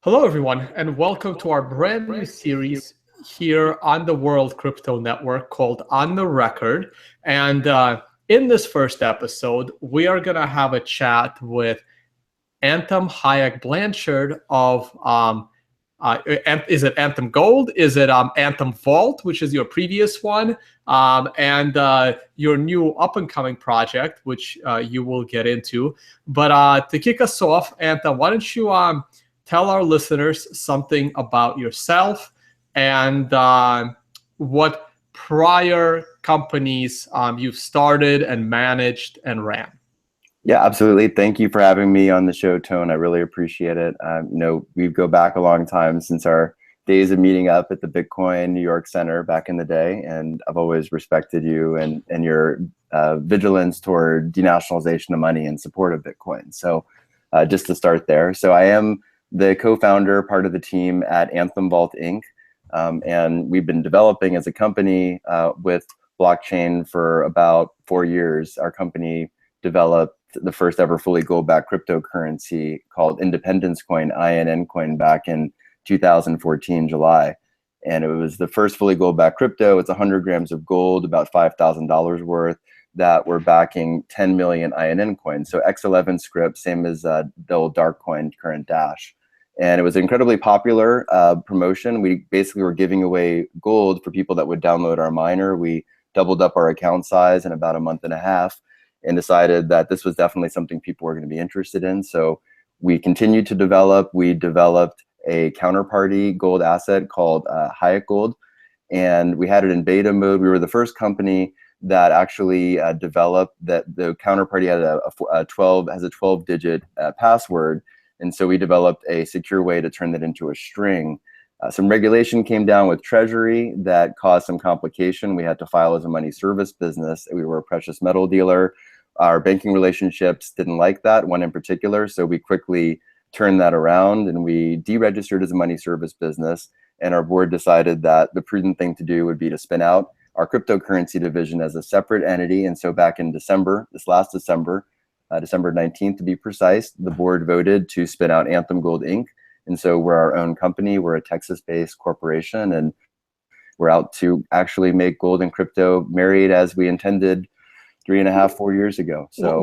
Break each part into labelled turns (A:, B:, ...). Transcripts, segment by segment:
A: Hello, everyone, and welcome to our brand new series here on the World Crypto Network called On the Record. And in this first episode, we are going to have a chat with Anthem Hayak Blanchard of, is it Anthem Gold? Is it Anthem Vault, which is your previous one? And your new up-and-coming project, which you will get into. But to kick us off, Anthem, why don't you tell our listeners something about yourself and what prior companies you've started and managed and ran.
B: Yeah, absolutely. Thank you for having me on the show, Tone. I really appreciate it. We go back a long time since our days of meeting up at the Bitcoin New York Center back in the day, and I've always respected you and your vigilance toward denationalization of money and support of Bitcoin. So just to start there. So I am the co-founder, part of the team at Anthem Vault Inc. And we've been developing as a company with blockchain for about 4 years. Our company developed the first ever fully gold-backed cryptocurrency called Independence Coin, INN coin, back in 2014, July. And it was the first fully gold-backed crypto. It's 100 grams of gold, about $5,000 worth, that we're backing 10 million INN coins. So X11 script, same as the old dark coin, current Dash. And it was an incredibly popular promotion. We basically were giving away gold for people that would download our miner. We doubled up our account size in about a month and a half and decided that this was definitely something people were going to be interested in. So we continued to develop. We developed a counterparty gold asset called Hayek Gold, and we had it in beta mode. We were the first company that actually developed that. The counterparty had a 12-digit password. And so we developed a secure way to turn that into a string. Some regulation came down with Treasury that caused some complication. We had to file as a money service business. We were a precious metal dealer. Our banking relationships didn't like that, one in particular. So we quickly turned that around and we deregistered as a money service business. And our board decided that the prudent thing to do would be to spin out our cryptocurrency division as a separate entity. And so back in December, this last December 19th to be precise, the board voted to spin out Anthem Gold Inc. And so we're our own company. We're a Texas-based corporation, and we're out to actually make gold and crypto married as we intended 3.5, 4 years ago. So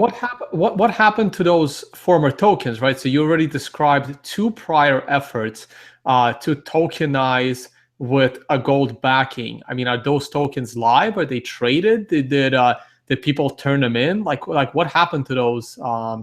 A: what happened to those former tokens, right? So you already described two prior efforts to tokenize with a gold backing. I mean, are those tokens live? Are they traded? Did people turn them in? Like what happened to those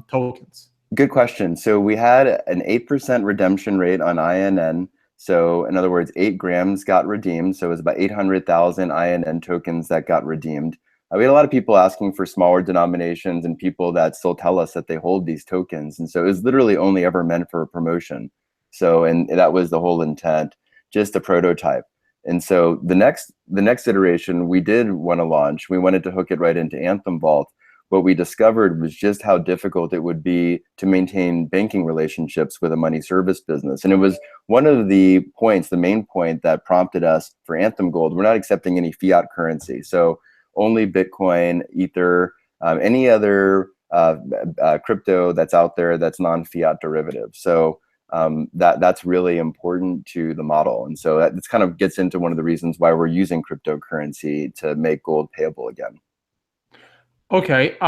A: tokens?
B: Good question. So we had an 8% redemption rate on INN. So in other words, 8 grams got redeemed. So it was about 800,000 INN tokens that got redeemed. We had a lot of people asking for smaller denominations and people that still tell us that they hold these tokens. And so it was literally only ever meant for a promotion. So, and that was the whole intent, just a prototype. And so the next iteration we did want to launch, we wanted to hook it right into Anthem Vault. What we discovered was just how difficult it would be to maintain banking relationships with a money service business. And it was one of the points, the main point that prompted us for Anthem Gold. We're not accepting any fiat currency. So only Bitcoin, Ether, any other crypto that's out there that's non-fiat derivative. So that's really important to the model. And so that kind of gets into one of the reasons why we're using cryptocurrency to make gold payable again.
A: Okay,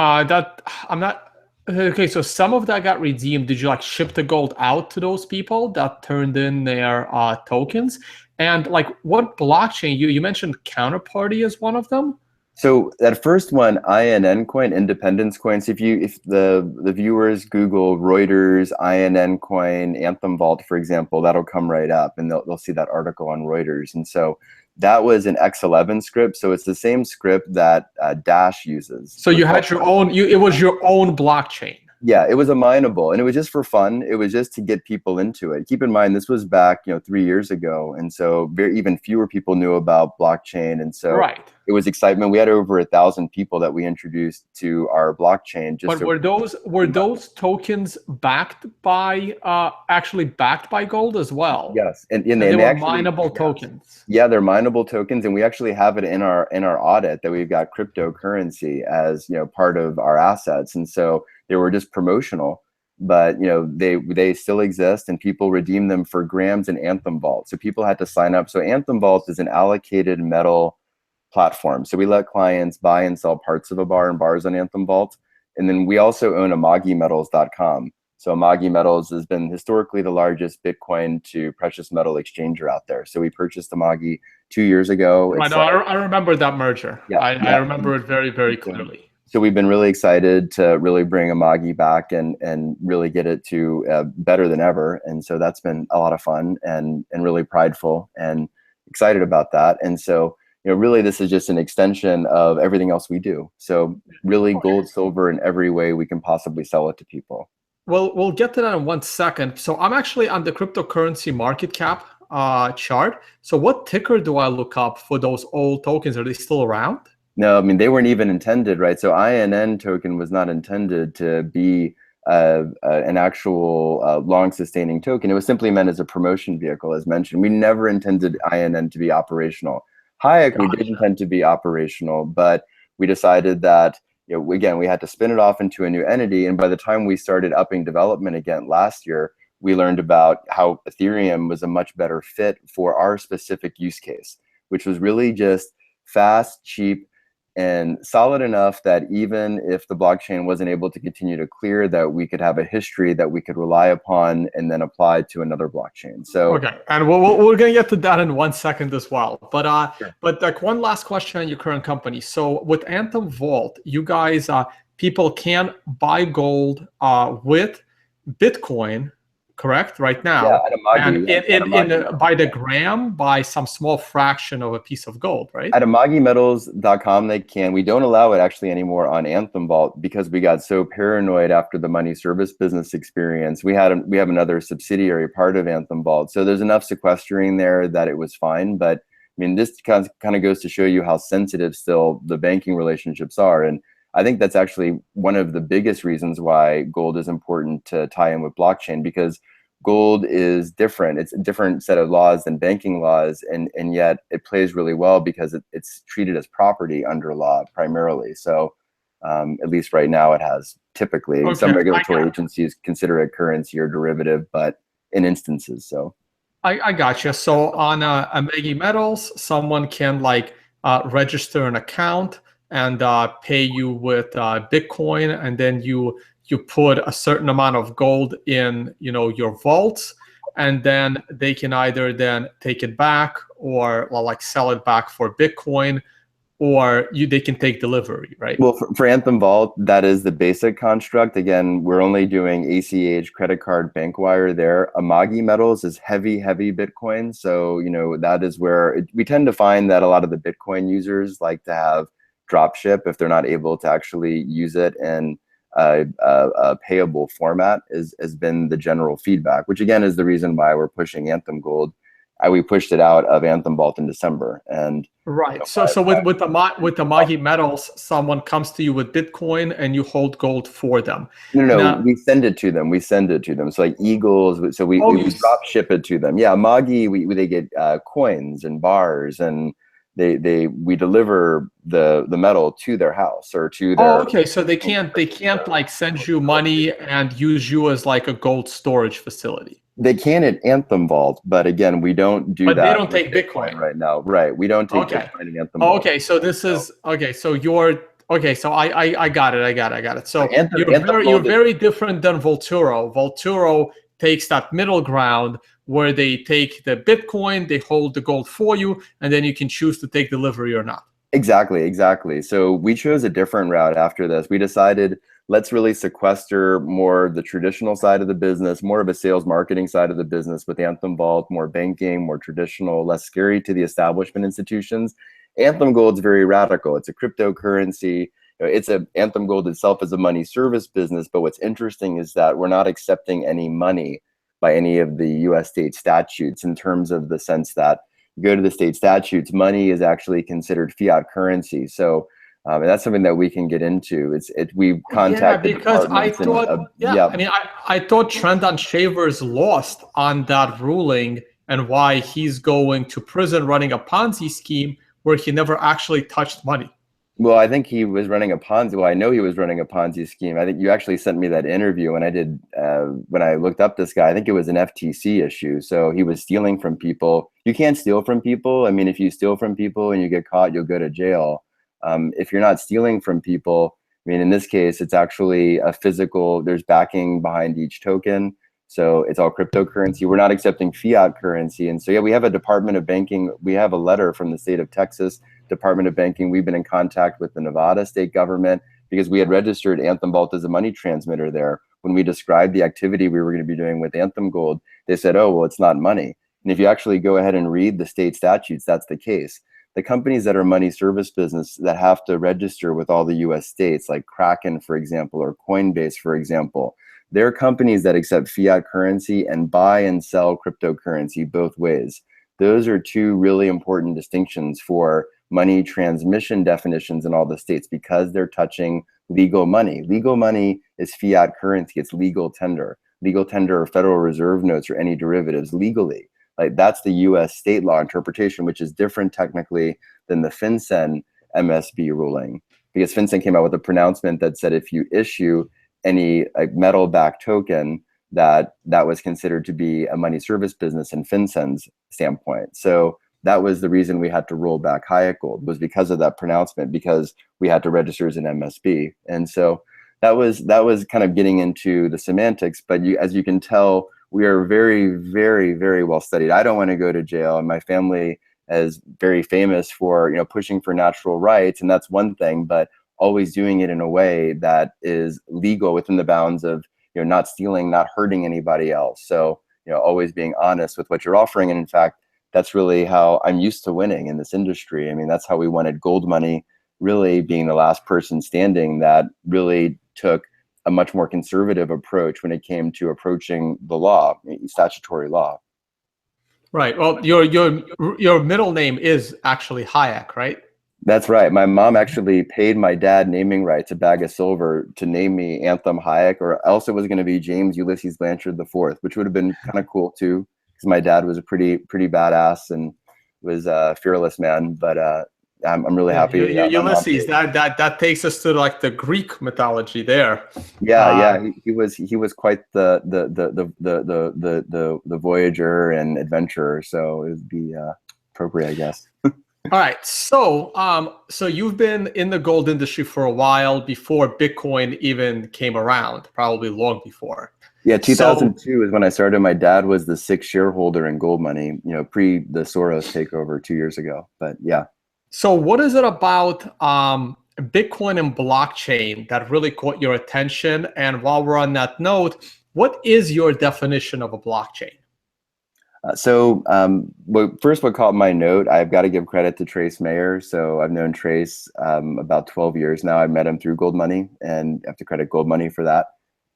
A: okay, so some of that got redeemed. Did you like ship the gold out to those people that turned in their tokens? And like what blockchain, you mentioned counterparty as one of them?
B: So that first one, INN coin, Independence coin. So if the viewers Google Reuters, INN coin, Anthem Vault, for example, that'll come right up and they'll see that article on Reuters. And so that was an X11 script. So it's the same script that Dash uses.
A: So you had your own, it was your own blockchain.
B: Yeah, it was a mineable, and it was just for fun. It was just to get people into it. Keep in mind, this was back 3 years ago, and so even fewer people knew about blockchain, and so it was excitement. We had over 1,000 people that we introduced to our blockchain.
A: But were those tokens backed by actually backed by gold as well?
B: Yes, and
A: they were mineable tokens.
B: Yeah, they're mineable tokens, and we actually have it in our audit that we've got cryptocurrency as part of our assets, and so they were just promotional. but they still exist, and people redeem them for grams in Anthem Vault. So people had to sign up. So Anthem Vault is an allocated metal platform. So we let clients buy and sell parts of a bar and bars on Anthem Vault. And then we also own amagimetals.com. So Amagi Metals has been historically the largest Bitcoin to precious metal exchanger out there. So we purchased Amagi 2 years ago.
A: I remember that merger. Yeah, I remember it very, very clearly.
B: So we've been really excited to really bring Amagi back and really get it to better than ever. And so that's been a lot of fun and really prideful and excited about that. And so, really this is just an extension of everything else we do. So really gold, silver in every way we can possibly sell it to people.
A: Well, we'll get to that in 1 second. So I'm actually on the cryptocurrency market cap chart. So what ticker do I look up for those old tokens? Are they still around?
B: No, I mean, they weren't even intended, right? So INN token was not intended to be an actual long-sustaining token. It was simply meant as a promotion vehicle, as mentioned. We never intended INN to be operational. Hayek, we did intend to be operational, but we decided that, again, we had to spin it off into a new entity. And by the time we started upping development again last year, we learned about how Ethereum was a much better fit for our specific use case, which was really just fast, cheap, and solid enough that even if the blockchain wasn't able to continue to clear, that we could have a history that we could rely upon and then apply to another blockchain. So
A: okay, and we're going to get to that in 1 second as well. But sure. But like one last question on your current company. So with Anthem Vault, you guys, people can buy gold with Bitcoin, correct? Right now,
B: yeah,
A: and by the gram, by some small fraction of a piece of gold, right?
B: At amagimetals.com, they can. We don't allow it actually anymore on Anthem Vault because we got so paranoid after the money service business experience. We have another subsidiary part of Anthem Vault, so there's enough sequestering there that it was fine. But I mean, this kind of goes to show you how sensitive still the banking relationships are, and I think that's actually one of the biggest reasons why gold is important to tie in with blockchain, because gold is different. It's a different set of laws than banking laws, and yet it plays really well because it's treated as property under law primarily. So at least right now it has typically. Okay. Some regulatory agencies consider it currency or derivative, but in instances, so.
A: I gotcha. So on Amagi Metals, someone can register an account and pay you with Bitcoin, and then you put a certain amount of gold in your vaults, and then they can either then take it back or sell it back for Bitcoin, or they can take delivery, right?
B: Well, for Anthem Vault, that is the basic construct. Again, we're only doing ACH, credit card, bank wire there. Amagi Metals is heavy Bitcoin. So, that is where we tend to find that a lot of the Bitcoin users like to have drop ship if they're not able to actually use it in a payable format has been the general feedback, which again is the reason why we're pushing Anthem Gold. We pushed it out of Anthem Vault in December, and
A: right. So with the Amagi Metals, someone comes to you with Bitcoin and you hold gold for them.
B: No, we send it to them. So like Eagles, so we drop ship it to them. Yeah, Amagi, they get coins and bars, and we deliver the metal to their house or to their.
A: Oh, okay. So they can't send you money and use you as a gold storage facility.
B: They can at Anthem Vault, but again, we don't do that.
A: But they don't take Bitcoin
B: right now, right? We don't take Bitcoin in Anthem Vault.
A: Okay, so this is okay. So you're okay. So I got it. So you're very different than Volturo. Volturo takes that middle ground where they take the Bitcoin, they hold the gold for you, and then you can choose to take delivery or not.
B: Exactly. So we chose a different route after this. We decided, let's really sequester more the traditional side of the business, more of a sales marketing side of the business with Anthem Vault, more banking, more traditional, less scary to the establishment institutions. Anthem Gold's very radical. It's a cryptocurrency. Anthem Gold itself is a money service business, but what's interesting is that we're not accepting any money by any of the US state statutes, in terms of the sense that you go to the state statutes, money is actually considered fiat currency. So and that's something that we can get into. We've contacted.
A: Yeah, because I thought, I thought Trendon Shavers lost on that ruling, and why he's going to prison running a Ponzi scheme where he never actually touched money.
B: Well, I think he was running a Ponzi. Well, I know he was running a Ponzi scheme. I think you actually sent me that interview, and I did when I looked up this guy. I think it was an FTC issue. So he was stealing from people. You can't steal from people. I mean, if you steal from people and you get caught, you'll go to jail. If you're not stealing from people, I mean, in this case, it's actually a physical. There's backing behind each token. So it's all cryptocurrency. We're not accepting fiat currency. And so, yeah, we have a Department of Banking. We have a letter from the state of Texas Department of Banking. We've been in contact with the Nevada state government because we had registered Anthem Vault as a money transmitter there. When we described the activity we were going to be doing with Anthem Gold, they said, oh, well, it's not money. And if you actually go ahead and read the state statutes, that's the case. The companies that are money service business that have to register with all the US states, like Kraken, for example, or Coinbase, for example, they're companies that accept fiat currency and buy and sell cryptocurrency both ways. Those are two really important distinctions for money transmission definitions in all the states because they're touching legal money. Legal money is fiat currency. It's legal tender. Legal tender or Federal Reserve notes or any derivatives legally. Like that's the US state law interpretation, which is different technically than the FinCEN MSB ruling. Because FinCEN came out with a pronouncement that said if you issue any metal-backed token, that was considered to be a money service business in FinCEN's standpoint. So that was the reason we had to roll back Hayak Gold, was because of that pronouncement, because we had to register as an MSB. And so that was kind of getting into the semantics, but as you can tell, we are very, very, very well studied. I don't want to go to jail, and my family is very famous for, you know, pushing for natural rights, and that's one thing, but always doing it in a way that is legal within the bounds of, you know, not stealing, not hurting anybody else. So, you know, always being honest with what you're offering. And in fact, that's really how I'm used to winning in this industry. I mean, that's how we wanted Gold Money, really being the last person standing that really took a much more conservative approach when it came to approaching the law, statutory law.
A: Right. Well, your middle name is actually Hayek, right?
B: That's right. My mom actually paid my dad naming rights, a bag of silver, to name me Anthem Hayak, or else it was going to be James Ulysses Blanchard IV, which would have been kind of cool too, because my dad was a pretty badass and was a fearless man. But I'm really happy.
A: Ulysses, that takes us to like the Greek mythology there.
B: Yeah, he was quite the voyager and adventurer. So it would be appropriate, I guess.
A: All right, so you've been in the gold industry for a while before Bitcoin even came around, probably long before.
B: Yeah, 2002 is when I started. My dad was the 6th shareholder in Gold Money, you know, pre the Soros takeover 2 years ago. But yeah.
A: So what is it about Bitcoin and blockchain that really caught your attention? And while we're on that note, what is your definition of a blockchain? First, what caught my note, I've got to give credit to Trace Mayer. So I've known Trace about 12 years now. I met him through Gold Money, and I have to credit Gold Money for that.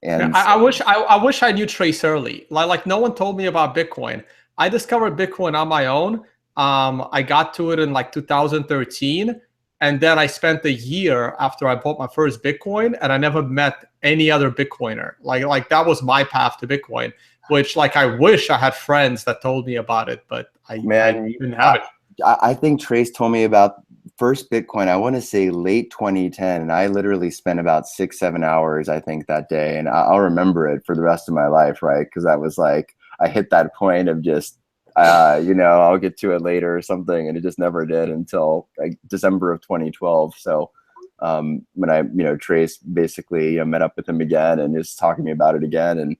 A: And I wish I knew Trace early. Like no one told me about Bitcoin. I discovered Bitcoin on my own. I got to it in like 2013, and then I spent a year after I bought my first Bitcoin, and I never met any other Bitcoiner. Like that was my path to Bitcoin. Which, like, I wish I had friends that told me about it, but I didn't have it.
B: I think Trace told me about first Bitcoin, I want to say late 2010, and I literally spent about 6-7 hours, I think, that day, and I'll remember it for the rest of my life, right? Because I was like, I hit that point of just, you know, I'll get to it later or something, and it just never did until like December of 2012. So when I, you know, Trace basically, you know, met up with him again and just talking to me about it again, and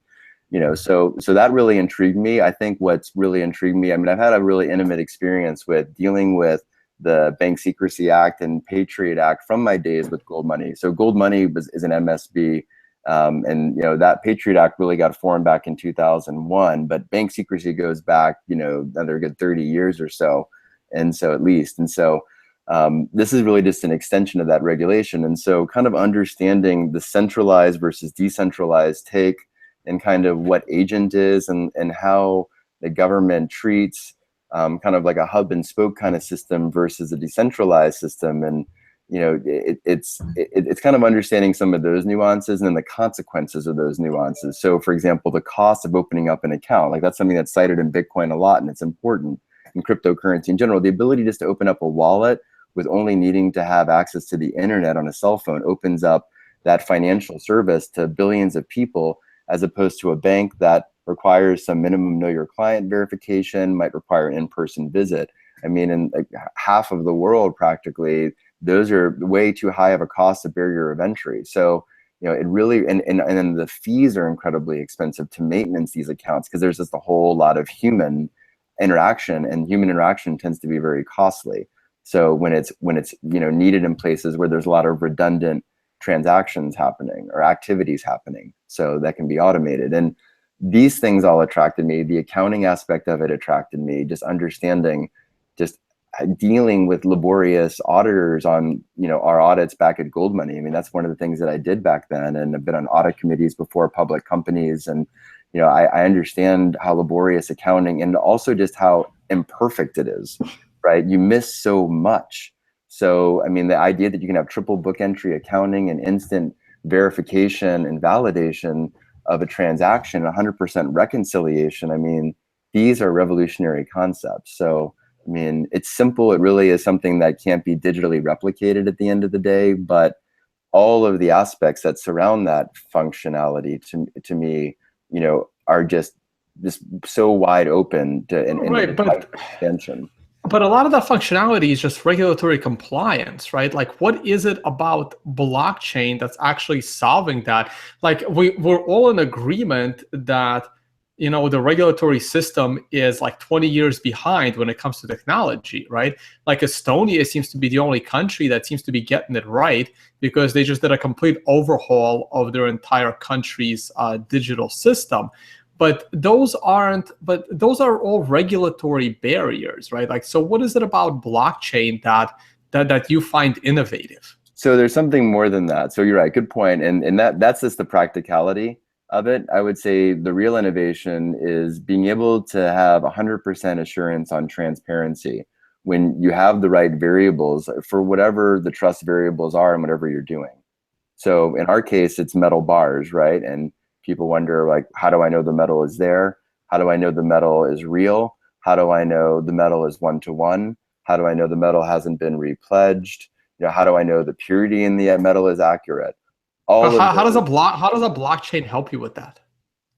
B: you know, so that really intrigued me. I think what's really intrigued me, I mean, I've had a really intimate experience with dealing with the Bank Secrecy Act and Patriot Act from my days with Gold Money. So Gold Money is an MSB, and you know that Patriot Act really got formed back in 2001. But bank secrecy goes back, you know, another good 30 years or so, and so at least, and so. This is really just an extension of that regulation, and so kind of understanding the centralized versus decentralized take, and kind of what agent is, and how the government treats kind of like a hub and spoke kind of system versus a decentralized system. And you know, it's kind of understanding some of those nuances and then the consequences of those nuances. So for example, the cost of opening up an account, like that's something that's cited in Bitcoin a lot, and it's important in cryptocurrency in general. The ability just to open up a wallet with only needing to have access to the internet on a cell phone opens up that financial service to billions of people, as opposed to a bank that requires some minimum know your client verification, might require an in-person visit. I mean, in like half of the world practically, those are way too high of a cost, a barrier of entry. So, you know, it really, and then the fees are incredibly expensive to maintenance these accounts, because there's just a whole lot of human interaction, and human interaction tends to be very costly. So when it's you know, needed in places where there's a lot of redundant transactions happening or activities happening, so that can be automated. And these things all attracted me. The accounting aspect of it attracted me, just understanding, just dealing with laborious auditors on, you know, our audits back at Gold Money. I mean, that's one of the things that I did back then, and I've been on audit committees before public companies. And, you know, I understand how laborious accounting, and also just how imperfect it is, right? You miss so much. So, I mean, the idea that you can have triple book entry accounting and instant verification and validation of a transaction, 100% reconciliation, I mean, these are revolutionary concepts. So, I mean, it's simple. It really is something that can't be digitally replicated at the end of the day, but all of the aspects that surround that functionality to me, you know, are just so wide open to in
A: Right, but
B: extension.
A: But a lot of that functionality is just regulatory compliance, right? Like, what is it about blockchain that's actually solving that? Like, we're all in agreement that, you know, the regulatory system is like 20 years behind when it comes to technology, right? Like, Estonia seems to be the only country that seems to be getting it right, because they just did a complete overhaul of their entire country's digital system. But those are all regulatory barriers, right? Like, so what is it about blockchain that you find innovative?
B: So there's something more than that. So you're right, good point. And that's just the practicality of it. I would say the real innovation is being able to have 100% assurance on transparency when you have the right variables for whatever the trust variables are and whatever you're doing. So in our case, it's metal bars, right? And people wonder, like, how do I know the metal is there? How do I know the metal is real? How do I know the metal is one-to-one? How do I know the metal hasn't been repledged? You know, how do I know the purity in the metal is accurate?
A: How does a blockchain help you with that?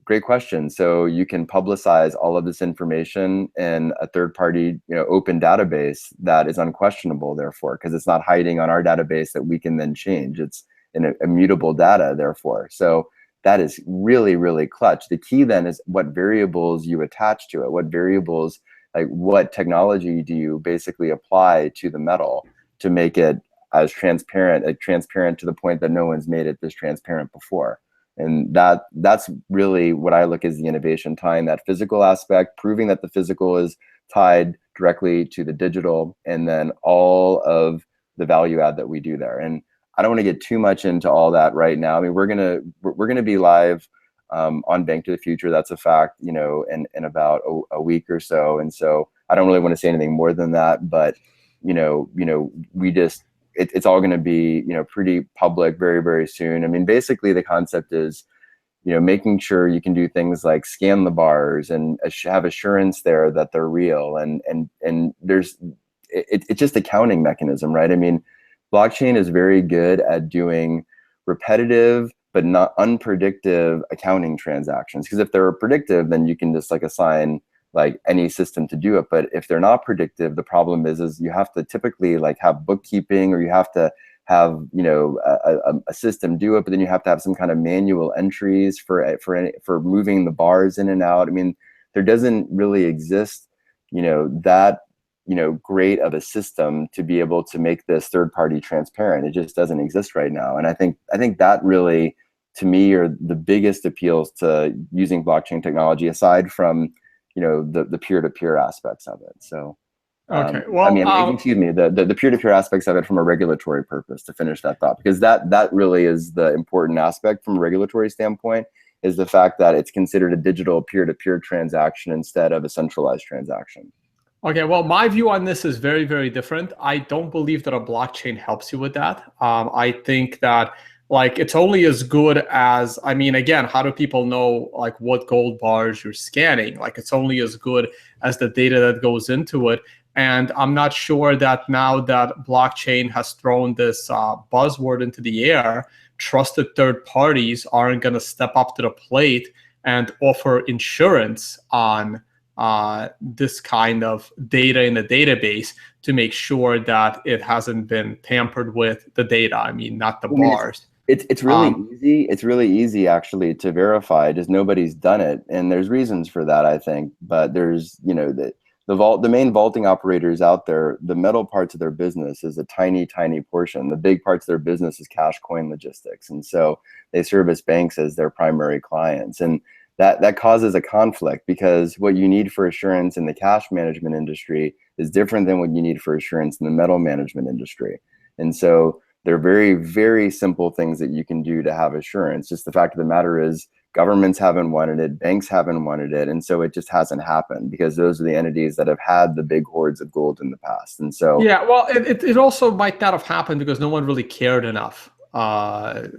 B: Great question. So you can publicize all of this information in a third-party, you know, open database that is unquestionable, therefore, because it's not hiding on our database that we can then change. It's in immutable data, therefore. So that is really, really clutch. The key then is what variables you attach to it. What variables, like what technology do you basically apply to the metal to make it as transparent, transparent to the point that no one's made it this transparent before. And that's really what I look as the innovation, tying that physical aspect, proving that the physical is tied directly to the digital, and then all of the value add that we do there. And I don't want to get too much into all that right now. I mean, we're gonna be live on Bank to the Future. That's a fact, you know, in about a week or so. And so I don't really want to say anything more than that. But you know, we just it's all going to be, you know, pretty public very, very soon. I mean, basically the concept is, you know, making sure you can do things like scan the bars and have assurance there that they're real. And there's it's just a counting mechanism, right? I mean, blockchain is very good at doing repetitive but not unpredictable accounting transactions. Because if they're predictive, then you can just like assign like any system to do it. But if they're not predictive, the problem is you have to typically like have bookkeeping, or you have to have, you know, a system do it, but then you have to have some kind of manual entries for moving the bars in and out. I mean, there doesn't really exist, you know, that, you know, great of a system to be able to make this third party transparent. It just doesn't exist right now. And I think that really, to me, are the biggest appeals to using blockchain technology, aside from, you know, the peer-to-peer aspects of it. So,
A: okay, well,
B: I mean, excuse me, the peer-to-peer aspects of it from a regulatory purpose, to finish that thought, because that really is the important aspect from a regulatory standpoint, is the fact that it's considered a digital peer-to-peer transaction instead of a centralized transaction.
A: Okay, well, my view on this is very, very different. I don't believe that a blockchain helps you with that. I think that, like, it's only as good as, I mean, again, how do people know like what gold bars you're scanning? Like, it's only as good as the data that goes into it. And I'm not sure that now that blockchain has thrown this buzzword into the air, trusted third parties aren't going to step up to the plate and offer insurance on this kind of data in a database to make sure that it hasn't been tampered with, the data. I mean, not the bars.
B: It's really easy. It's really easy actually to verify. Just nobody's done it, and there's reasons for that, I think. But there's, you know, the main vaulting operators out there, the metal parts of their business is a tiny portion. The big parts of their business is cash coin logistics, and so they service banks as their primary clients, and that causes a conflict, because what you need for assurance in the cash management industry is different than what you need for assurance in the metal management industry. And so they're very simple things that you can do to have assurance. Just the fact of the matter is governments haven't wanted it, banks haven't wanted it, and so it just hasn't happened, because those are the entities that have had the big hoards of gold in the past. And so
A: yeah, well, it also might not have happened because no one really cared enough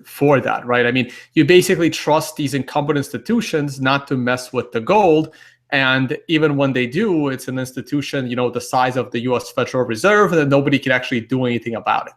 A: for that, right? I mean, you basically trust these incumbent institutions not to mess with the gold, and even when they do, it's an institution, you know, the size of the U.S. Federal Reserve, and then nobody can actually do anything about it.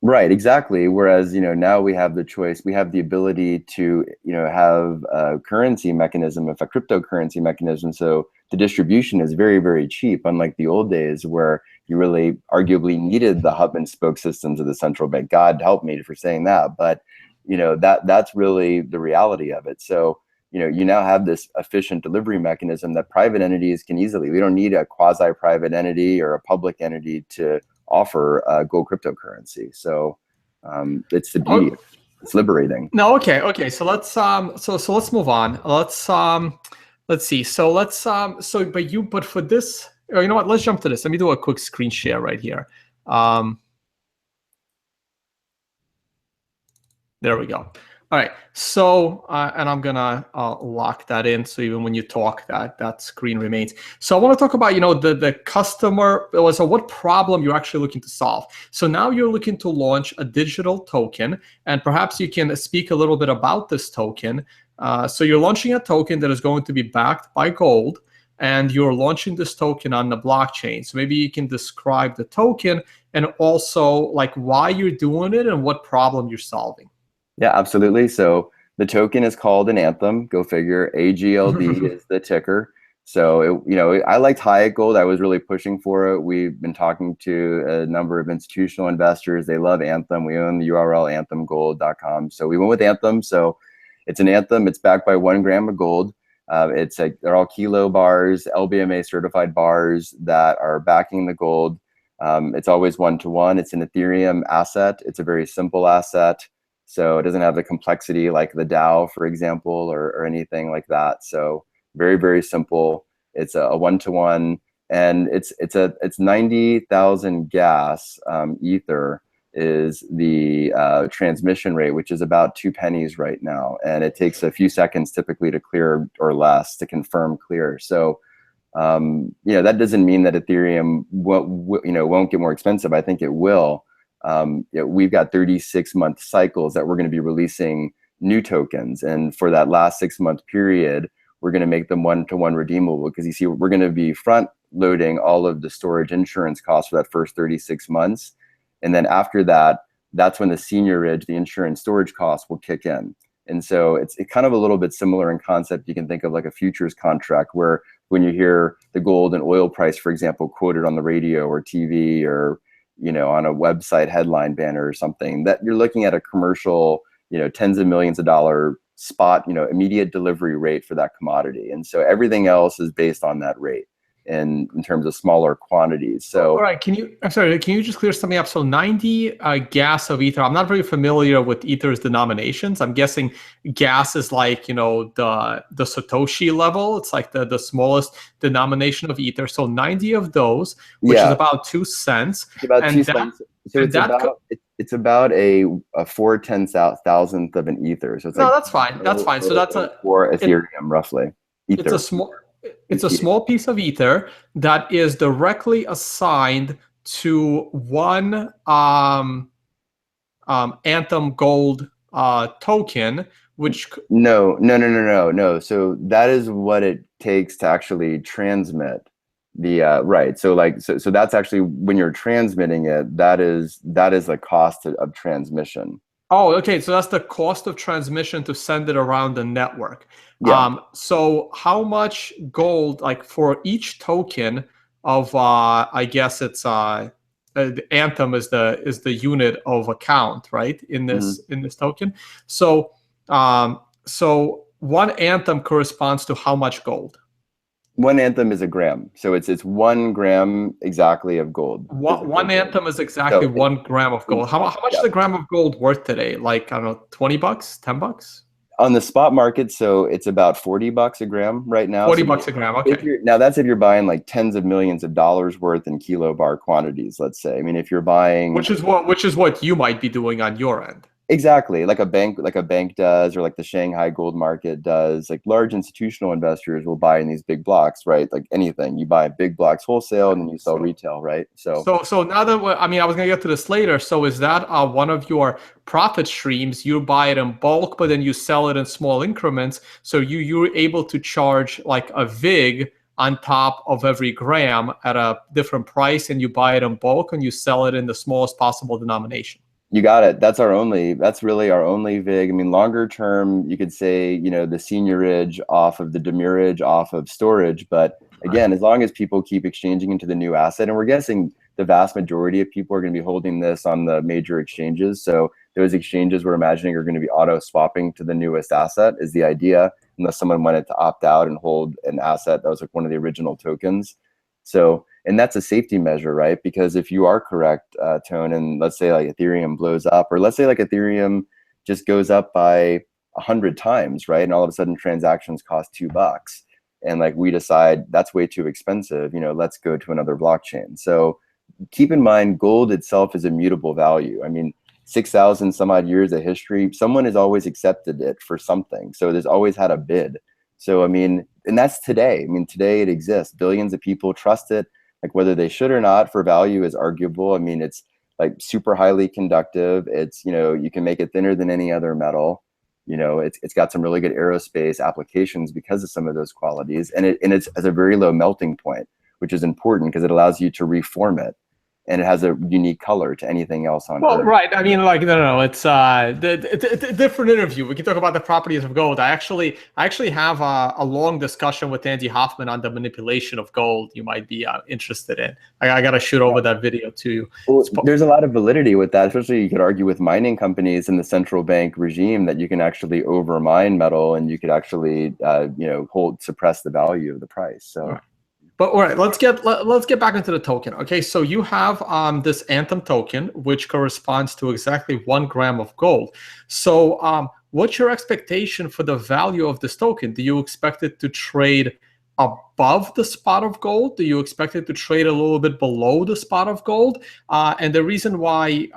B: Right, exactly. Whereas, you know, now we have the choice, we have the ability to, you know, have a currency mechanism, a cryptocurrency mechanism. So the distribution is very cheap, unlike the old days where you really arguably needed the hub and spoke systems of the central bank. God help me for saying that, but you know, that's really the reality of it. So, you know, you now have this efficient delivery mechanism that private entities can easily. We don't need a quasi-private entity or a public entity to offer gold cryptocurrency. So it's the beauty. It's liberating.
A: No, okay. So let's let's move on. Let's see. But for this, you know what? Let's jump to this. Let me do a quick screen share right here. There we go. All right. So, and I'm gonna lock that in, so even when you talk, that screen remains. So I want to talk about, you know, the customer. So what problem you're actually looking to solve. So now you're looking to launch a digital token, and perhaps you can speak a little bit about this token. So you're launching a token that is going to be backed by gold, and you're launching this token on the blockchain. So maybe you can describe the token and also like why you're doing it and what problem you're solving.
B: Yeah, absolutely. So the token is called an Anthem. Go figure. AGLD is the ticker. So, you know, I liked Hayek Gold. I was really pushing for it. We've been talking to a number of institutional investors. They love Anthem. We own the URL anthemgold.com. So we went with Anthem. So it's an Anthem. It's backed by 1 gram of gold. They're all kilo bars, LBMA certified bars that are backing the gold. It's always 1-to-1. It's an Ethereum asset. It's a very simple asset. So it doesn't have the complexity like the DAO, for example, or anything like that. So very simple. It's a 1-to-1, and it's 90,000 gas. Ether is the transmission rate, which is about 2 pennies right now, and it takes a few seconds typically to clear, or less, to confirm clear. So you know, that doesn't mean that Ethereum won't get more expensive. I think it will. You know, we've got 36-month cycles that we're going to be releasing new tokens, and for that last 6-month period, we're going to make them 1-to-1 redeemable, because you see, we're going to be front loading all of the storage insurance costs for that first 36 months, and then after that, that's when the seniorage, the insurance storage costs, will kick in. And so it's kind of a little bit similar in concept. You can think of like a futures contract, where when you hear the gold and oil price, for example, quoted on the radio or TV, or you know, on a website headline banner or something, that you're looking at a commercial, you know, tens of millions of dollar spot, you know, immediate delivery rate for that commodity. And so everything else is based on that rate in terms of smaller quantities. So,
A: all right, can you just clear something up? So 90 gas of Ether. I'm not very familiar with Ether's denominations. I'm guessing gas is like, you know, the Satoshi level. It's like the smallest denomination of Ether. So 90 of those, which is about 2 cents.
B: It's about 2 cents. So it's about a 4/10,000th of an Ether. So it's
A: no, that's fine. That's fine. So that's
B: for Ethereum, roughly. Ether.
A: It's a small piece of Ether that is directly assigned to one Anthem Gold token, which
B: no. So that is what it takes to actually transmit. Right. So so that's actually when you're transmitting it, that is the cost of transmission.
A: Oh, okay. So that's the cost of transmission to send it around the network.
B: Yeah.
A: So how much gold, like for each token of, I guess it's the Anthem is the unit of account, right? In
B: Mhm.
A: this token. So so one Anthem corresponds to how much gold?
B: One Anthem is a gram. So it's 1 gram exactly of gold.
A: One Anthem is exactly
B: So
A: 1 gram of gold. How much is
B: yeah.
A: a gram of gold worth today? Like, I don't know, $20, $10?
B: On the spot market, so it's about $40 a gram right now.
A: 40
B: So
A: bucks a gram.
B: if
A: Okay.
B: now that's if you're buying like tens of millions of dollars worth in kilobar quantities, let's say. I mean, if you're buying
A: Which is what you might be doing on your end.
B: exactly like a bank does, or like the Shanghai gold market does, like large institutional investors will buy in these big blocks, right? Like anything, you buy big blocks wholesale and then you sell retail, right?
A: So now that I mean, I was gonna get to this later. So is that one of your profit streams? You buy it in bulk, but then you sell it in small increments. So you're able to charge like a vig on top of every gram at a different price, and you buy it in bulk and you sell it in the smallest possible denomination.
B: you got it. That's really our only VIG. I mean, longer term, you could say, the seniorage off of the demurrage off of storage. But again, as long as people keep exchanging into the new asset, and we're guessing the vast majority of people are going to be holding this on the major exchanges. So those exchanges we're imagining are going to be auto swapping to the newest asset is the idea, unless someone wanted to opt out and hold an asset that was like one of the original tokens. So, and that's a safety measure, right? Because if you are correct, Tone, and let's say like Ethereum blows up, or let's say like Ethereum just goes up by 100 times, right? And all of a sudden transactions cost $2. And like we decide that's way too expensive, let's go to another blockchain. So keep in mind, gold itself is a mutable value. I mean, 6,000 some odd years of history, someone has always accepted it for something. So there's always had a bid. So, I mean, and that's today. I mean, today it exists. Billions of people trust it. Like whether they should or not for value is arguable. I mean, it's like super highly conductive. It's, you can make it thinner than any other metal. It's got some really good aerospace applications because of some of those qualities. And it's has a very low melting point, which is important because it allows you to reform it. And it has a unique color to anything else on Earth.
A: Right. I mean, like, no. It's the different interview. We can talk about the properties of gold. I actually have a long discussion with Andy Hoffman on the manipulation of gold. You might be interested in. I got to shoot over that video to you.
B: Well, there's a lot of validity with that. Especially, you could argue with mining companies in the central bank regime that you can actually overmine metal and you could actually, suppress the value of the price. So.
A: Right. But all right, let's get back into the token. Okay, so you have this Anthem token, which corresponds to exactly 1 gram of gold. So what's your expectation for the value of this token? Do you expect it to trade above the spot of gold? Do you expect it to trade a little bit below the spot of gold? And the reason why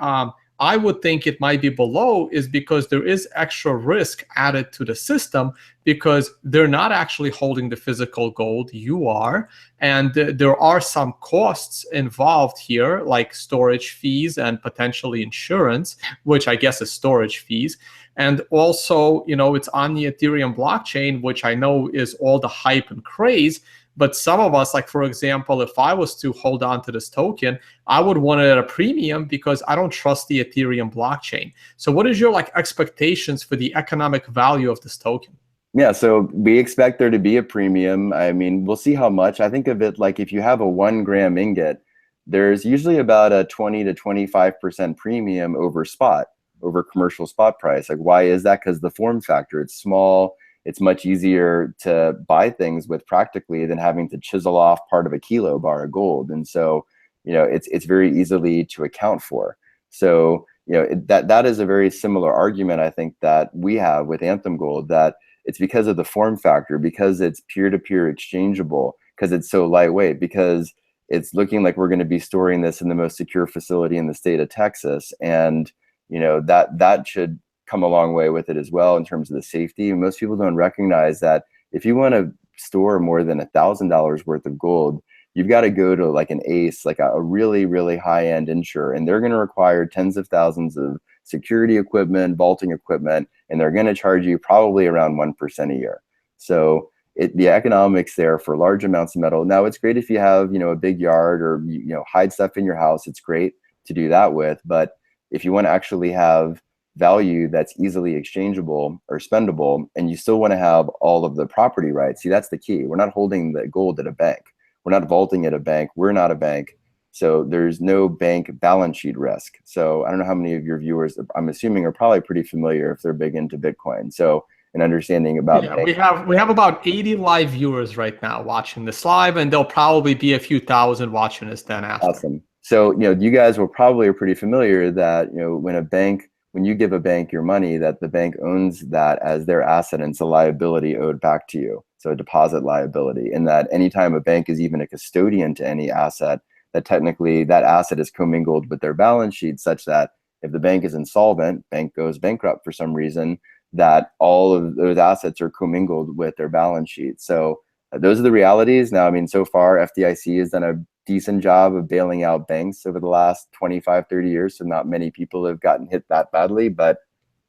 A: I would think it might be below is because there is extra risk added to the system because they're not actually holding the physical gold, you are. And there are some costs involved here, like storage fees and potentially insurance, which I guess is storage fees. And also, it's on the Ethereum blockchain, which I know is all the hype and craze. But some of us, like, for example, if I was to hold on to this token, I would want it at a premium because I don't trust the Ethereum blockchain. So what is your expectations for the economic value of this token?
B: Yeah, so we expect there to be a premium. I mean, we'll see how much. I think of it like if you have a 1 gram ingot, there's usually about a 20 to 25% premium over commercial spot price. Like, why is that? Because the form factor, it's small. It's much easier to buy things with practically than having to chisel off part of a kilobar of gold. And so, it's very easily to account for. So, that is a very similar argument, I think, that we have with Anthem Gold, that it's because of the form factor, because it's peer-to-peer exchangeable, because it's so lightweight, because it's looking like we're going to be storing this in the most secure facility in the state of Texas. And, that should come a long way with it as well in terms of the safety. Most people don't recognize that if you want to store more than $1,000 worth of gold, you've got to go to like an ACE, like a really, really high-end insurer, and they're going to require tens of thousands of security equipment, vaulting equipment, and they're going to charge you probably around 1% a year. So the economics there for large amounts of metal. Now it's great if you have, a big yard or, hide stuff in your house. It's great to do that with. But if you want to actually have value that's easily exchangeable or spendable, and you still want to have all of the property rights, see, that's the key. We're not holding the gold at a bank. We're not vaulting at a bank. We're not a bank. So there's no bank balance sheet risk. So I don't know how many of your viewers, I'm assuming, are probably pretty familiar if they're big into Bitcoin. So an understanding about
A: we have about 80 live viewers right now watching this live, and there'll probably be a few thousand watching this then after.
B: Awesome. So you guys will probably are pretty familiar that when you give a bank your money, that the bank owns that as their asset, and it's a liability owed back to you. So a deposit liability, and that anytime a bank is even a custodian to any asset, that technically that asset is commingled with their balance sheet, such that if the bank is insolvent, bank goes bankrupt for some reason, that all of those assets are commingled with their balance sheet. So those are the realities. Now, I mean, so far, FDIC has done a decent job of bailing out banks over the last 25, 30 years. So not many people have gotten hit that badly. But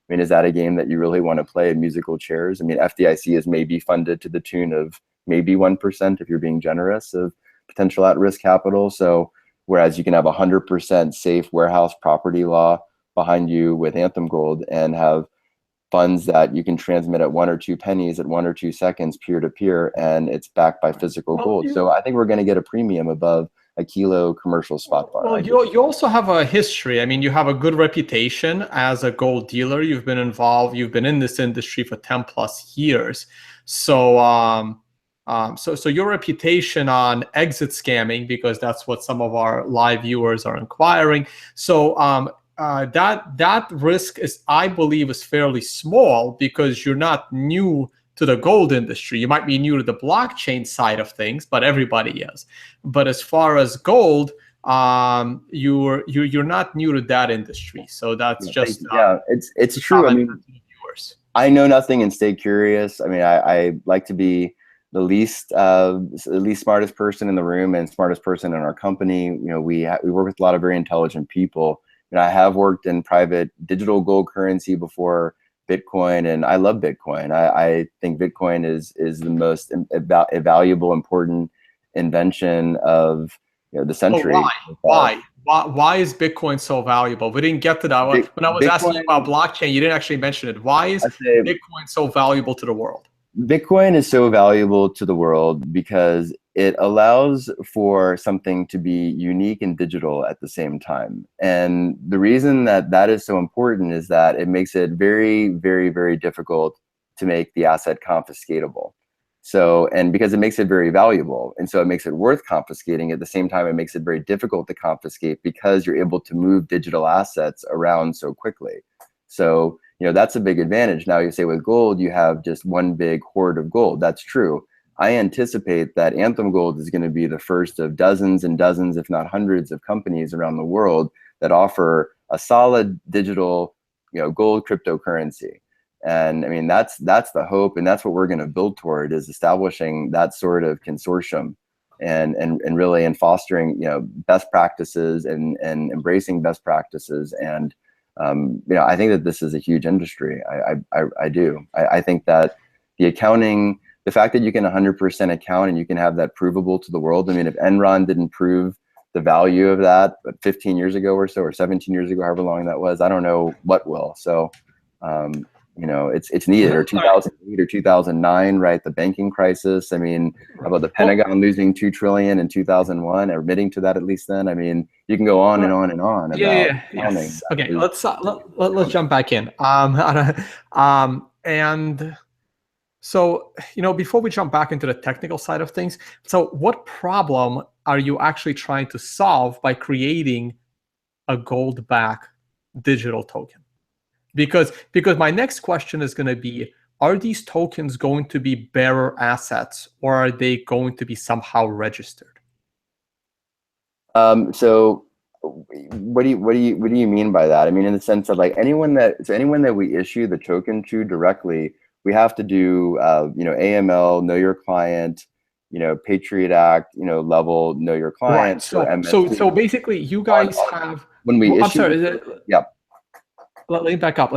B: I mean, is that a game that you really want to play in musical chairs? I mean, FDIC is maybe funded to the tune of maybe 1%, if you're being generous, of potential at-risk capital. So whereas you can have 100% safe warehouse property law behind you with Anthem Gold, and have funds that you can transmit at 1 or 2 pennies at 1 or 2 seconds peer-to-peer, and it's backed by physical gold. So I think we're going to get a premium above a kilo commercial spot bar.
A: Well, you also have a history. I mean, you have a good reputation as a gold dealer. You've been involved. You've been in this industry for 10 plus years. So so your reputation on exit scamming, because that's what some of our live viewers are inquiring. So that risk is, I believe, is fairly small, because you're not new to the gold industry. You might be new to the blockchain side of things, but everybody is. But as far as gold, you're not new to that industry. So that's just
B: it's true. I mean, I know nothing and stay curious. I mean, I like to be the least smartest person in the room and smartest person in our company. We work with a lot of very intelligent people. And I have worked in private digital gold currency before Bitcoin, and I love Bitcoin. I think Bitcoin is the most valuable, important invention of the century.
A: Why is Bitcoin so valuable? We didn't get to that. When I was asking you about blockchain, you didn't actually mention it. Why is Bitcoin so valuable to the world?
B: Bitcoin is so valuable to the world because it allows for something to be unique and digital at the same time. And the reason that that is so important is that it makes it very, very, very difficult to make the asset confiscatable. So, and because it makes it very valuable, and so it makes it worth confiscating. At the same time, it makes it very difficult to confiscate because you're able to move digital assets around so quickly. So, that's a big advantage. Now you say with gold, you have just one big hoard of gold. That's true. I anticipate that Anthem Gold is going to be the first of dozens and dozens, if not hundreds, of companies around the world that offer a solid digital, gold cryptocurrency. And I mean, that's the hope, and that's what we're going to build toward, is establishing that sort of consortium and really fostering, best practices and embracing best practices. And I think that this is a huge industry. I do. I think that the accounting, the fact that you can 100% account and you can have that provable to the world. I mean, if Enron didn't prove the value of that, but 15 years ago or so, or 17 years ago, however long that was, I don't know what will. So, it's needed. Or 2008 or 2009, right? The banking crisis. I mean, how about the Pentagon losing $2 trillion in 2001, or admitting to that at least then? I mean, you can go on and on and on about
A: yes. Okay, let's jump back in. And so, before we jump back into the technical side of things, so what problem are you actually trying to solve by creating a gold-backed digital token? Because my next question is going to be, are these tokens going to be bearer assets, or are they going to be somehow registered?
B: So what do you mean by that? I mean, in the sense that, like, anyone that we issue the token to directly, we have to do AML, know your client, Patriot Act, level, know your client.
A: Right. So basically, you guys have.
B: When we issue.
A: I'm sorry.
B: Yeah.
A: let me back up.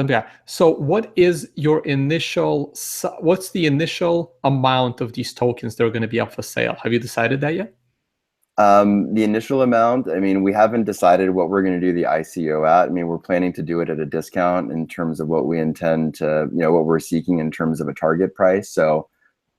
A: So what is your what's the initial amount of these tokens that are going to be up for sale? Have you decided that yet?
B: The initial amount, I mean, we haven't decided what we're going to do the ICO at. I mean, we're planning to do it at a discount in terms of what we intend to, what we're seeking in terms of a target price. So,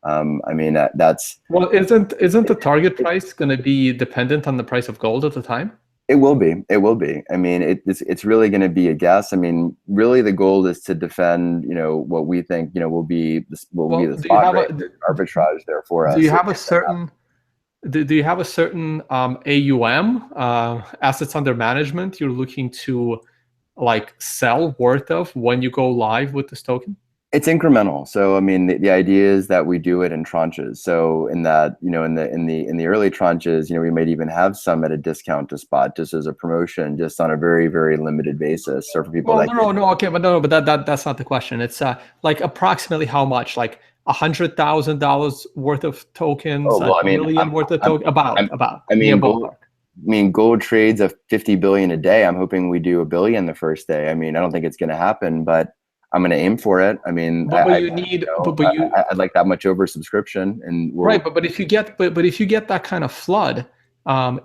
B: I mean, that's...
A: Well, isn't the target price going to be dependent on the price of gold at the time?
B: It will be. It will be. I mean, it's really going to be a guess. I mean, really, the goal is to defend, what we think, will be the spot rate arbitrage there for us.
A: Do you have a certain... Do you have a certain AUM, assets under management, you're looking to sell worth of when you go live with this token?
B: It's incremental. So I mean, the idea is that we do it in tranches. So in that, in the early tranches, we might even have some at a discount to spot, just as a promotion, just on a very, very limited basis. So for people
A: but that's not the question. It's approximately how much, $100,000 worth of tokens, $1 million worth of tokens, about.
B: I mean, gold trades of 50 billion a day. I'm hoping we do 1 billion the first day. I mean, I don't think it's going to happen, but I'm going to aim for it. I mean, I'd like that much oversubscription, and
A: right. But if you get that kind of flood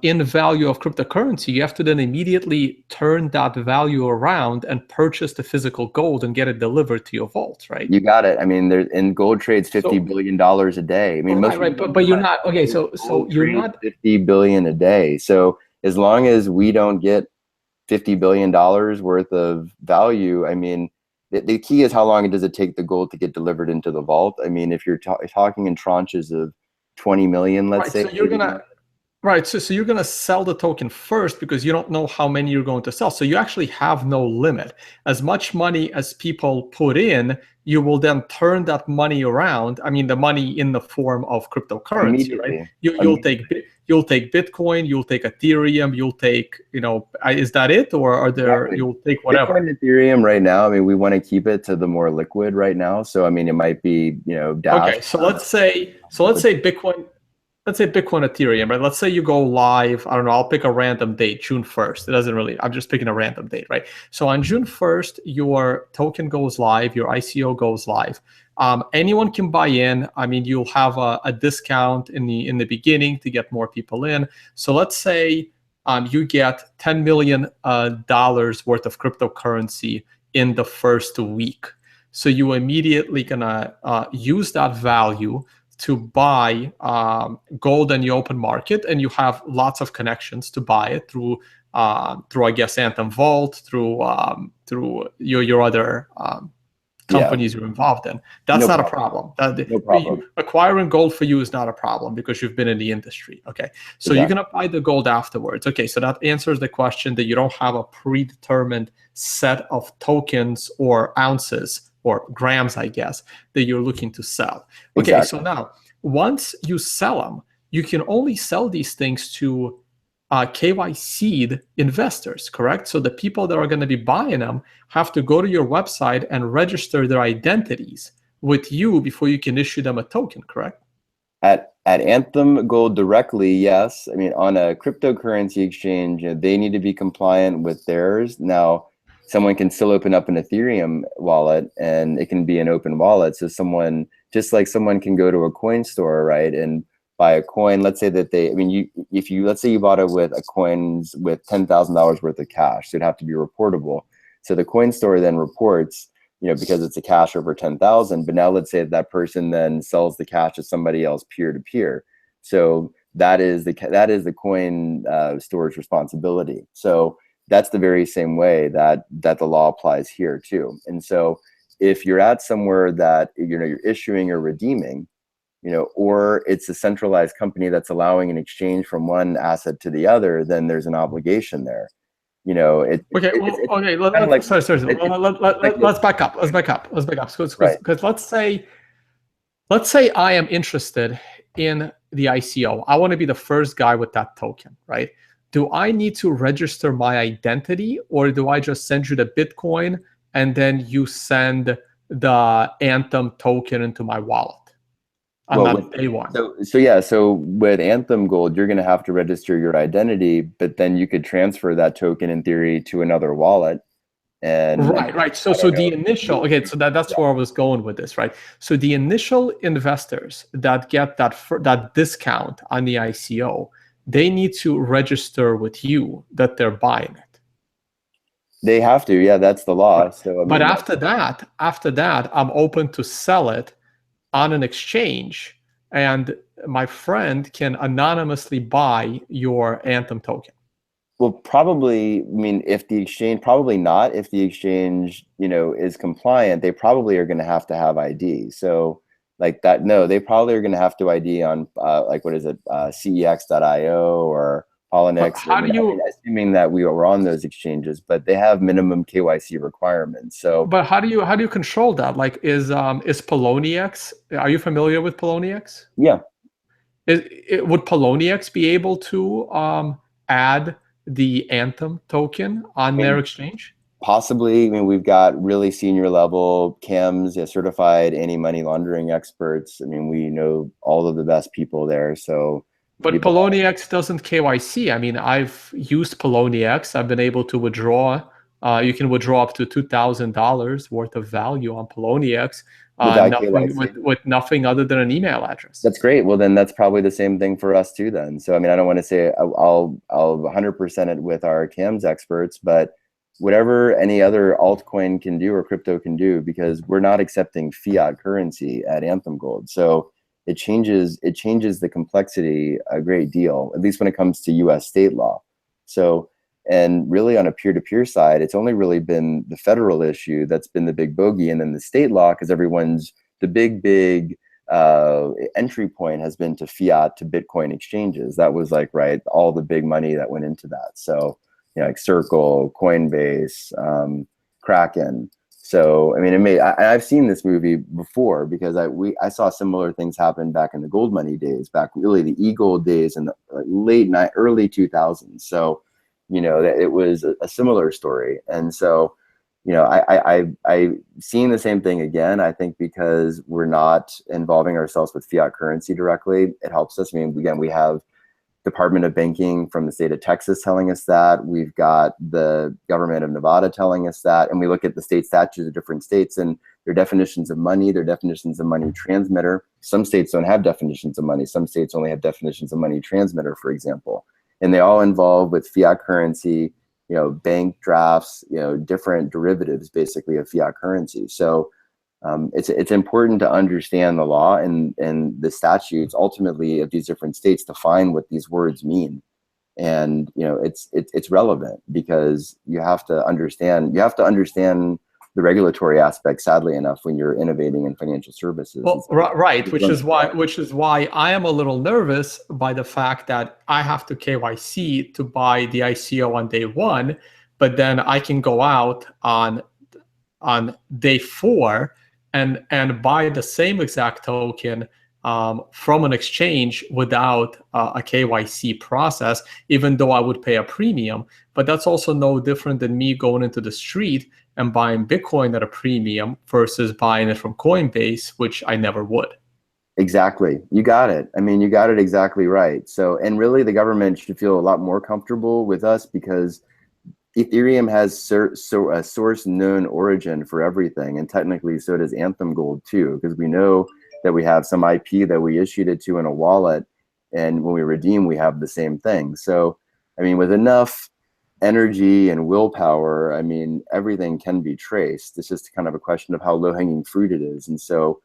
A: in the value of cryptocurrency, you have to then immediately turn that value around and purchase the physical gold and get it delivered to your vault, right?
B: You got it. I mean, and gold trades $50 billion a day. I mean,
A: but you're not okay. So you're not
B: 50 billion a day. So as long as we don't get $50 billion worth of value, I mean, the key is how long does it take the gold to get delivered into the vault? I mean, if you're talking in tranches of 20 million, let's say.
A: So you're gonna. Right, so you're going to sell the token first because you don't know how many you're going to sell. So you actually have no limit. As much money as people put in, you will then turn that money around. I mean, the money in the form of cryptocurrency, right? You'll take Bitcoin, you'll take Ethereum, you'll take, is that it, or are there? Exactly. You'll take whatever.
B: Bitcoin and Ethereum right now. I mean, we want to keep it to the more liquid right now. So I mean, it might be Dash.
A: Okay, so let's say Bitcoin. Let's say Bitcoin, Ethereum, right? Let's say you go live. I don't know. I'll pick a random date, June 1st. It doesn't really. I'm just picking a random date, right? So on June 1st, your token goes live. Your ICO goes live. Anyone can buy in. I mean, you'll have a discount in the beginning to get more people in. So let's say you get $10 million worth of cryptocurrency in the first week. So you immediately gonna use that value to buy gold in the open market, and you have lots of connections to buy it through I guess Anthem Vault, through your other companies you're involved in. That's not a problem.
B: No problem.
A: Acquiring gold for you is not a problem because you've been in the industry. Okay, so you're gonna buy the gold afterwards. Okay, so that answers the question that you don't have a predetermined set of tokens or ounces or grams, I guess, that you're looking to sell. Okay, exactly. So now, once you sell them, you can only sell these things to KYC'd investors, correct? So the people that are going to be buying them have to go to your website and register their identities with you before you can issue them a token, correct?
B: At Anthem Gold directly, yes. I mean, on a cryptocurrency exchange, they need to be compliant with theirs. Now, someone can still open up an Ethereum wallet, and it can be an open wallet. So someone can go to a coin store, right, and buy a coin. Let's say that let's say you bought it with a coins with $10,000 worth of cash, so it'd have to be reportable. So the coin store then reports, because it's a cash over 10,000. But now let's say that person then sells the cash to somebody else peer to peer. So that is the coin store's responsibility. So that's the very same way that the law applies here too. And so if you're at somewhere that you're issuing or redeeming, or it's a centralized company that's allowing an exchange from one asset to the other, then there's an obligation there. Let's
A: back up. Because let's say I am interested in the ICO. I want to be the first guy with that token, right? Do I need to register my identity, or do I just send you the Bitcoin and then you send the Anthem token into my wallet on day one?
B: So with Anthem Gold, you're going to have to register your identity, but then you could transfer that token in theory to another wallet. And
A: Right. So the initial, okay, so that's where I was going with this, right? So the initial investors that get that discount on the ICO, they need to register with you that they're buying it.
B: they have to, yeah, that's the law.
A: Right.
B: So I
A: But
B: mean,
A: after that, I'm open to sell it on an exchange, and my friend can anonymously buy your Anthem token.
B: well, probably, I mean, if the exchange, probably not. If the exchange, is compliant, they probably are going to have ID. So like that, no, they probably are going to have to ID on like, what is it, cex.io or Polynix.
A: How do you?
B: Assuming that we were on those exchanges, but they have minimum KYC requirements. So,
A: But how do you control that? Like, is Poloniex? Are you familiar with Poloniex?
B: yeah.
A: Would Poloniex be able to add the Anthem token on their exchange?
B: Possibly. I mean, we've got really senior level CAMs, certified anti-money laundering experts. I mean, we know all of the best people there. So,
A: But Poloniex doesn't KYC. I mean, I've used Poloniex. I've been able to withdraw. You can withdraw up to $2,000 worth of value on Poloniex. With nothing other than an email address.
B: That's great. Well, then that's probably the same thing for us too. Then, so I mean, I don't want to say I'll 100% it with our CAMS experts, but whatever any other altcoin can do or crypto can do, because we're not accepting fiat currency at Anthem Gold, so it changes the complexity a great deal, at least when it comes to U.S. state law. So. And really on a peer-to-peer side, it's only really been the federal issue that's been the big bogey, and then the state law, because the big entry point has been to fiat to Bitcoin exchanges. That was like, right, all the big money that went into that. So, like Circle, Coinbase, Kraken. So, I mean, I've seen this movie before because I saw similar things happen back in the gold money days, back really the e-gold days in the early 2000s. So, that it was a similar story. And so, I seeing the same thing again. I think because we're not involving ourselves with fiat currency directly, it helps us. I mean, again, we have Department of Banking from the state of Texas telling us that. We've got the government of Nevada telling us that. And we look at the state statutes of different states and their definitions of money, their definitions of money transmitter. Some states don't have definitions of money. Some states only have definitions of money transmitter, for example. And they all involve with fiat currency, bank drafts, different derivatives basically of fiat currency. So it's important to understand the law and the statutes ultimately of these different states to find what these words mean. And it's relevant because you have to understand the regulatory aspect, sadly enough, when you're innovating in financial services.
A: Well, right, which is why I am a little nervous by the fact that I have to KYC to buy the ICO on day one, but then I can go out on day 4 and buy the same exact token from an exchange without a KYC process, even though I would pay a premium. But that's also no different than me going into the street and buying Bitcoin at a premium versus buying it from Coinbase, which I never would.
B: Exactly. You got it. I mean, you got it exactly right. So, and really the government should feel a lot more comfortable with us because Ethereum has a source known origin for everything. And technically so does Anthem Gold too, because we know that we have some IP that we issued it to in a wallet. And when we redeem, we have the same thing. So, I mean, with enough energy and willpower, I mean, everything can be traced. It's just kind of a question of how low-hanging fruit it is. And so,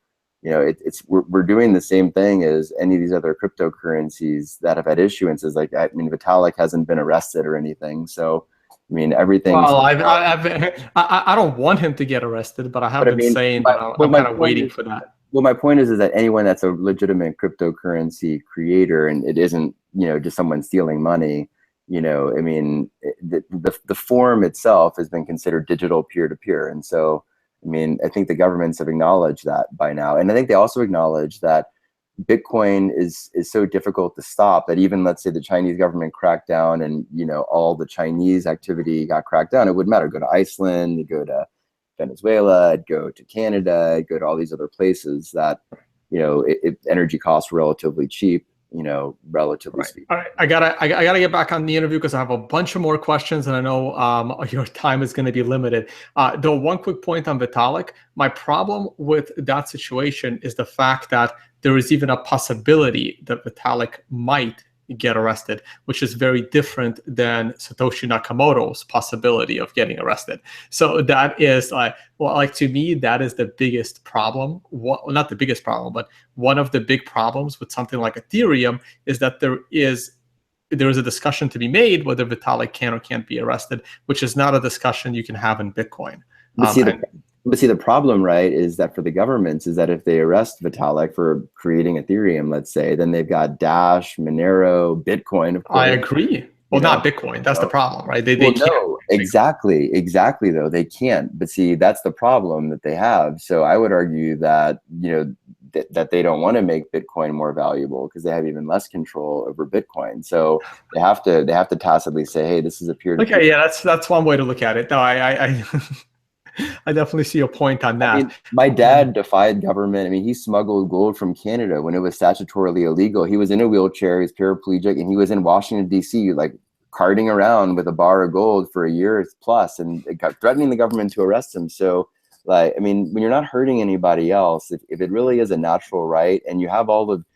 B: we're doing the same thing as any of these other cryptocurrencies that have had issuances. Like, I mean, Vitalik hasn't been arrested or anything. So, I mean, everything.
A: Well, I don't want him to get arrested, but I have been saying that I'm kind of waiting for that.
B: Well, my point is that anyone that's a legitimate cryptocurrency creator, and it isn't, just someone stealing money, I mean, the form itself has been considered digital peer-to-peer. And so, I mean, I think the governments have acknowledged that by now. And I think they also acknowledge that Bitcoin is so difficult to stop that even, let's say, the Chinese government cracked down and, all the Chinese activity got cracked down, it wouldn't matter. Go to Iceland, go to Venezuela, go to Canada, go to all these other places that, energy costs were relatively cheap. relatively
A: Right.
B: speaking.
A: All right. I gotta get back on the interview because I have a bunch of more questions, and I know your time is going to be limited. Though one quick point on Vitalik, my problem with that situation is the fact that there is even a possibility that Vitalik might get arrested, which is very different than Satoshi Nakamoto's possibility of getting arrested. So that is like to me, that is the biggest problem. Well, not the biggest problem, but one of the big problems with something like Ethereum is that there is a discussion to be made whether Vitalik can or can't be arrested, which is not a discussion you can have in Bitcoin.
B: But see, the problem, right, is that for the governments is that if they arrest Vitalik for creating Ethereum, let's say, then they've got Dash, Monero, Bitcoin, of course.
A: I agree. Well, not Bitcoin. That's the problem, right? They
B: well,
A: can't.
B: No, exactly, though. They can't. But see, that's the problem that they have. So I would argue that, that they don't want to make Bitcoin more valuable because they have even less control over Bitcoin. So they have to tacitly say, hey, this is a peer-to-peer.
A: Okay, yeah, that's one way to look at it. No, I I definitely see a point on that.
B: I mean, my dad defied government. I mean, he smuggled gold from Canada when it was statutorily illegal. He was in a wheelchair, he's paraplegic, and he was in Washington, D.C., like carting around with a bar of gold for a year plus, and threatening the government to arrest him. So, like, I mean, when you're not hurting anybody else, if it really is a natural right, and you have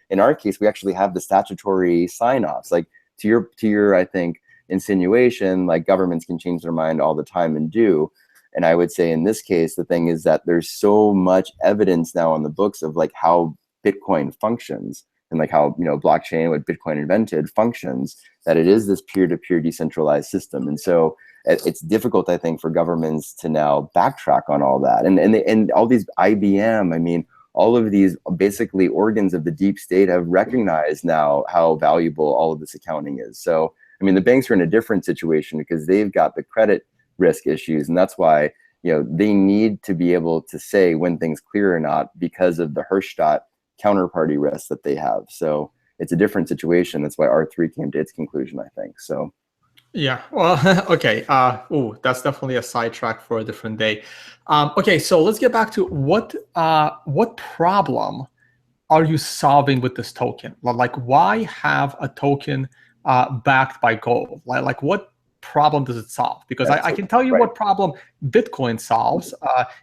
B: in our case, we actually have the statutory sign-offs. Like to your, I think, insinuation, like governments can change their mind all the time and do. And I would say in this case, the thing is that there's so much evidence now on the books of like how Bitcoin functions and like how, blockchain, what Bitcoin invented functions, that it is this peer-to-peer decentralized system. And so it's difficult, I think, for governments to now backtrack on all that. And all these IBM, I mean, all of these basically organs of the deep state have recognized now how valuable all of this accounting is. So, I mean, the banks are in a different situation because they've got the credit risk issues, and that's why they need to be able to say when things clear or not because of the Hirschstadt counterparty risk that they have. So it's a different situation. That's why R3 came to its conclusion, I think. So
A: yeah, well, okay. That's definitely a sidetrack for a different day. Okay, so let's get back to what problem are you solving with this token? Like, why have a token backed by gold? Like what problem does it solve? Because I can tell you what problem Bitcoin solves.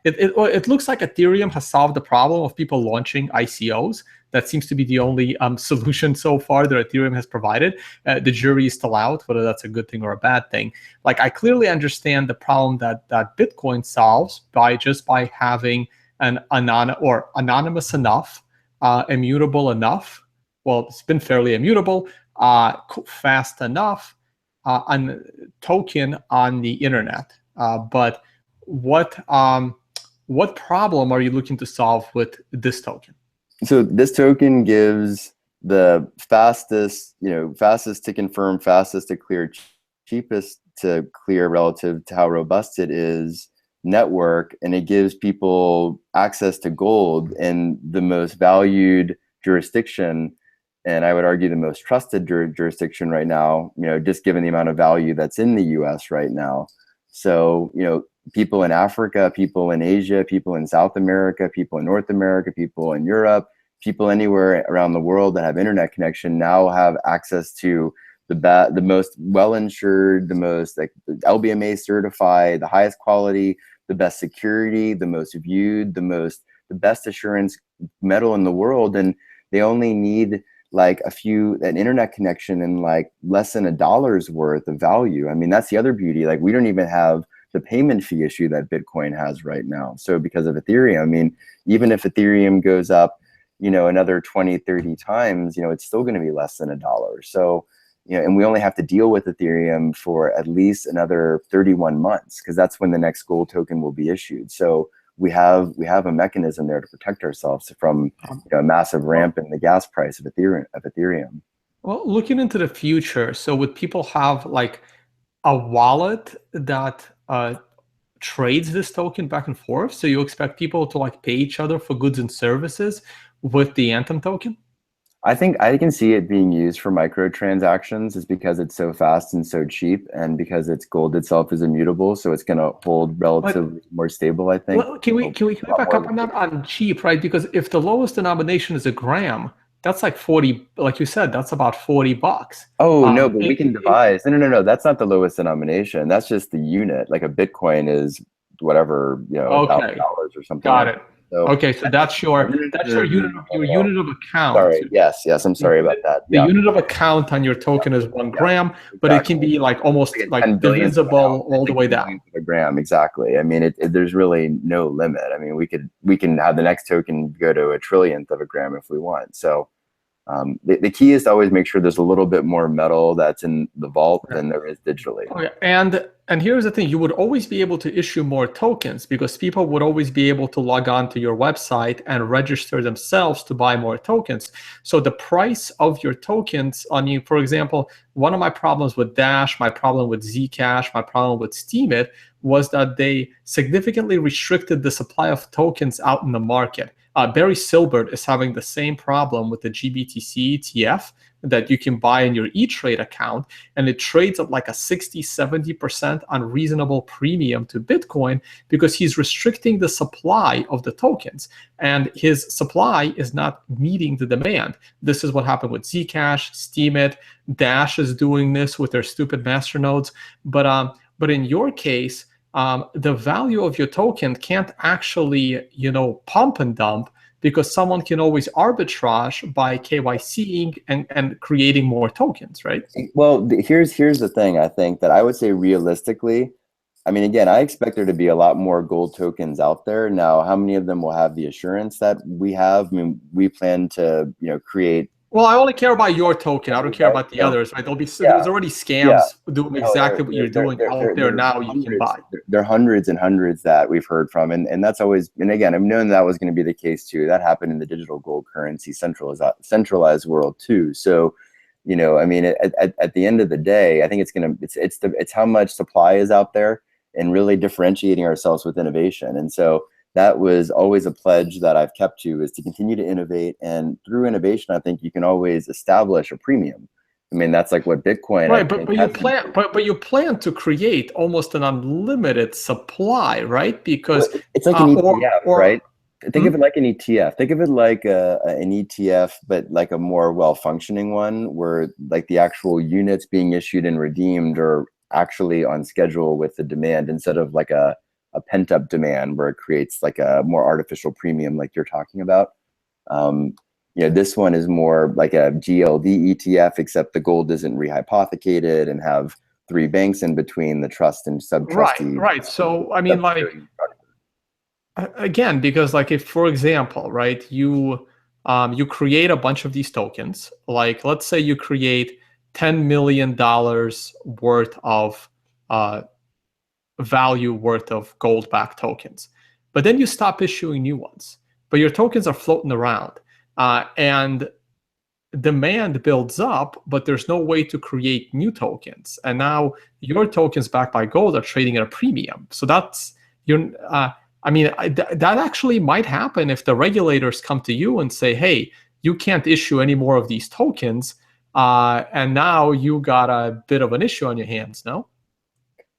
A: It looks like Ethereum has solved the problem of people launching ICOs. That seems to be the only solution so far that Ethereum has provided. The jury is still out whether that's a good thing or a bad thing. Like, I clearly understand the problem that Bitcoin solves by having an anonymous enough, immutable enough. Well, it's been fairly immutable, fast enough, a token on the internet. But what problem are you looking to solve with this token?
B: So this token gives the fastest to confirm, fastest to clear, cheapest to clear relative to how robust it is network, and it gives people access to gold in the most valued jurisdiction, and I would argue the most trusted jurisdiction right now, just given the amount of value that's in the US right now. So, people in Africa, people in Asia, people in South America, people in North America, people in Europe, people anywhere around the world that have internet connection now have access to the most well-insured, the most LBMA certified, the highest quality, the best security, the most viewed, the best assurance metal in the world. And they only need like an internet connection and like less than $1 worth of value. I mean, that's the other beauty. Like, we don't even have the payment fee issue that Bitcoin has right now. So because of Ethereum, I mean, even if Ethereum goes up, another 20, 30 times, it's still going to be less than $1. So, and we only have to deal with Ethereum for at least another 31 months because that's when the next gold token will be issued. So we have a mechanism there to protect ourselves from a massive ramp in the gas price of Ethereum.
A: Well, looking into the future, so would people have like a wallet that trades this token back and forth? So you expect people to like pay each other for goods and services with the Anthem token?
B: I think I can see it being used for microtransactions is because it's so fast and so cheap, and because its gold itself is immutable, so it's going to hold relatively more stable, I think.
A: Well, can we back up on that on cheap, right? Because if the lowest denomination is a gram, that's like 40, like you said, that's about $40.
B: Oh, no, but we can devise. No. That's not the lowest denomination. That's just the unit. Like a Bitcoin is whatever,
A: Okay,
B: $1,000 or something
A: got
B: like
A: it.
B: that. So
A: Okay, so that's your unit of account.
B: Sorry. Yes. I'm sorry about that.
A: The
B: Yeah.
A: unit of account on your token is 1 gram, but it can be like almost
B: Like a
A: like
B: 10 billionth of an
A: divisible
B: ounce,
A: all the
B: like
A: way
B: 10
A: down.
B: billionth of a gram. Exactly. I mean, there's really no limit. I mean, we can have the next token go to a trillionth of a gram if we want. So the key is to always make sure there's a little bit more metal that's in the vault than there is digitally.
A: Okay. And here's the thing, you would always be able to issue more tokens because people would always be able to log on to your website and register themselves to buy more tokens. So the price of your tokens on you, for example, one of my problems with Dash, my problem with Zcash, my problem with Steemit was that they significantly restricted the supply of tokens out in the market. Barry Silbert is having the same problem with the GBTC ETF that you can buy in your E-Trade account, and it trades at like a 60-70% unreasonable premium to Bitcoin because he's restricting the supply of the tokens, and his supply is not meeting the demand. This is what happened with Zcash, Steemit, Dash is doing this with their stupid masternodes, but in your case, the value of your token can't actually, pump and dump because someone can always arbitrage by KYCing and creating more tokens, right?
B: Well, here's the thing. I think that I would say realistically, I mean, again, I expect there to be a lot more gold tokens out there. Now, how many of them will have the assurance that we have? I mean, we plan to, create.
A: Well, I only care about your token. I don't care about the others, right? There's already scams doing exactly what you're doing out there now. You can buy.
B: There are hundreds and hundreds that we've heard from, and that's always. And again, I've known that was going to be the case too. That happened in the digital gold currency centralized world too. So, I mean, at the end of the day, I think it's how much supply is out there and really differentiating ourselves with innovation. And so that was always a pledge that I've kept to, is to continue to innovate. And through innovation, I think you can always establish a premium. I mean, that's like what Bitcoin.
A: Right, but you plan to create almost an unlimited supply, right? Because
B: it's like an ETF, right? Think of it like an ETF. Think of it like an ETF, but like a more well-functioning one, where like the actual units being issued and redeemed are actually on schedule with the demand, instead of like a pent-up demand where it creates like a more artificial premium like you're talking about. This one is more like a GLD ETF, except the gold isn't rehypothecated and have 3 banks in between, the trust and sub-trustee.
A: Right. So, I mean, like, again, because like if, for example, right, you create a bunch of these tokens, like let's say you create $10 million worth of value worth of gold-backed tokens, but then you stop issuing new ones, but your tokens are floating around, and demand builds up, but there's no way to create new tokens, and now your tokens backed by gold are trading at a premium. So that's that actually might happen if the regulators come to you and say, hey, you can't issue any more of these tokens, and now you got a bit of an issue on your hands, no?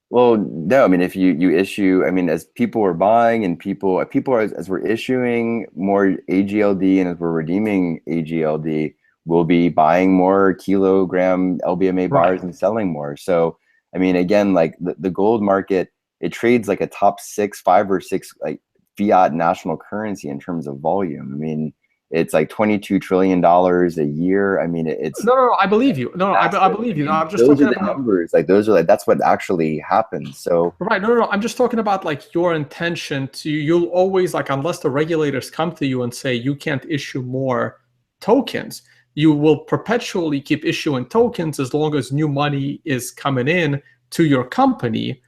B: Well, no, I mean, if you issue, I mean, as people are buying and people are, as we're issuing more AGLD and as we're redeeming AGLD, we'll be buying more kilogram LBMA bars and selling more. So, I mean, again, like the gold market, it trades like a top 5 or 6 like fiat national currency in terms of volume. I mean, it's like $22 trillion a year. I mean, it's
A: no. I believe you. No, I believe you. No, I'm just talking about
B: numbers. Like those are like, that's what actually happens. So
A: right. No. I'm just talking about like your intention to. You'll always, like, unless the regulators come to you and say you can't issue more tokens, you will perpetually keep issuing tokens as long as new money is coming in to your company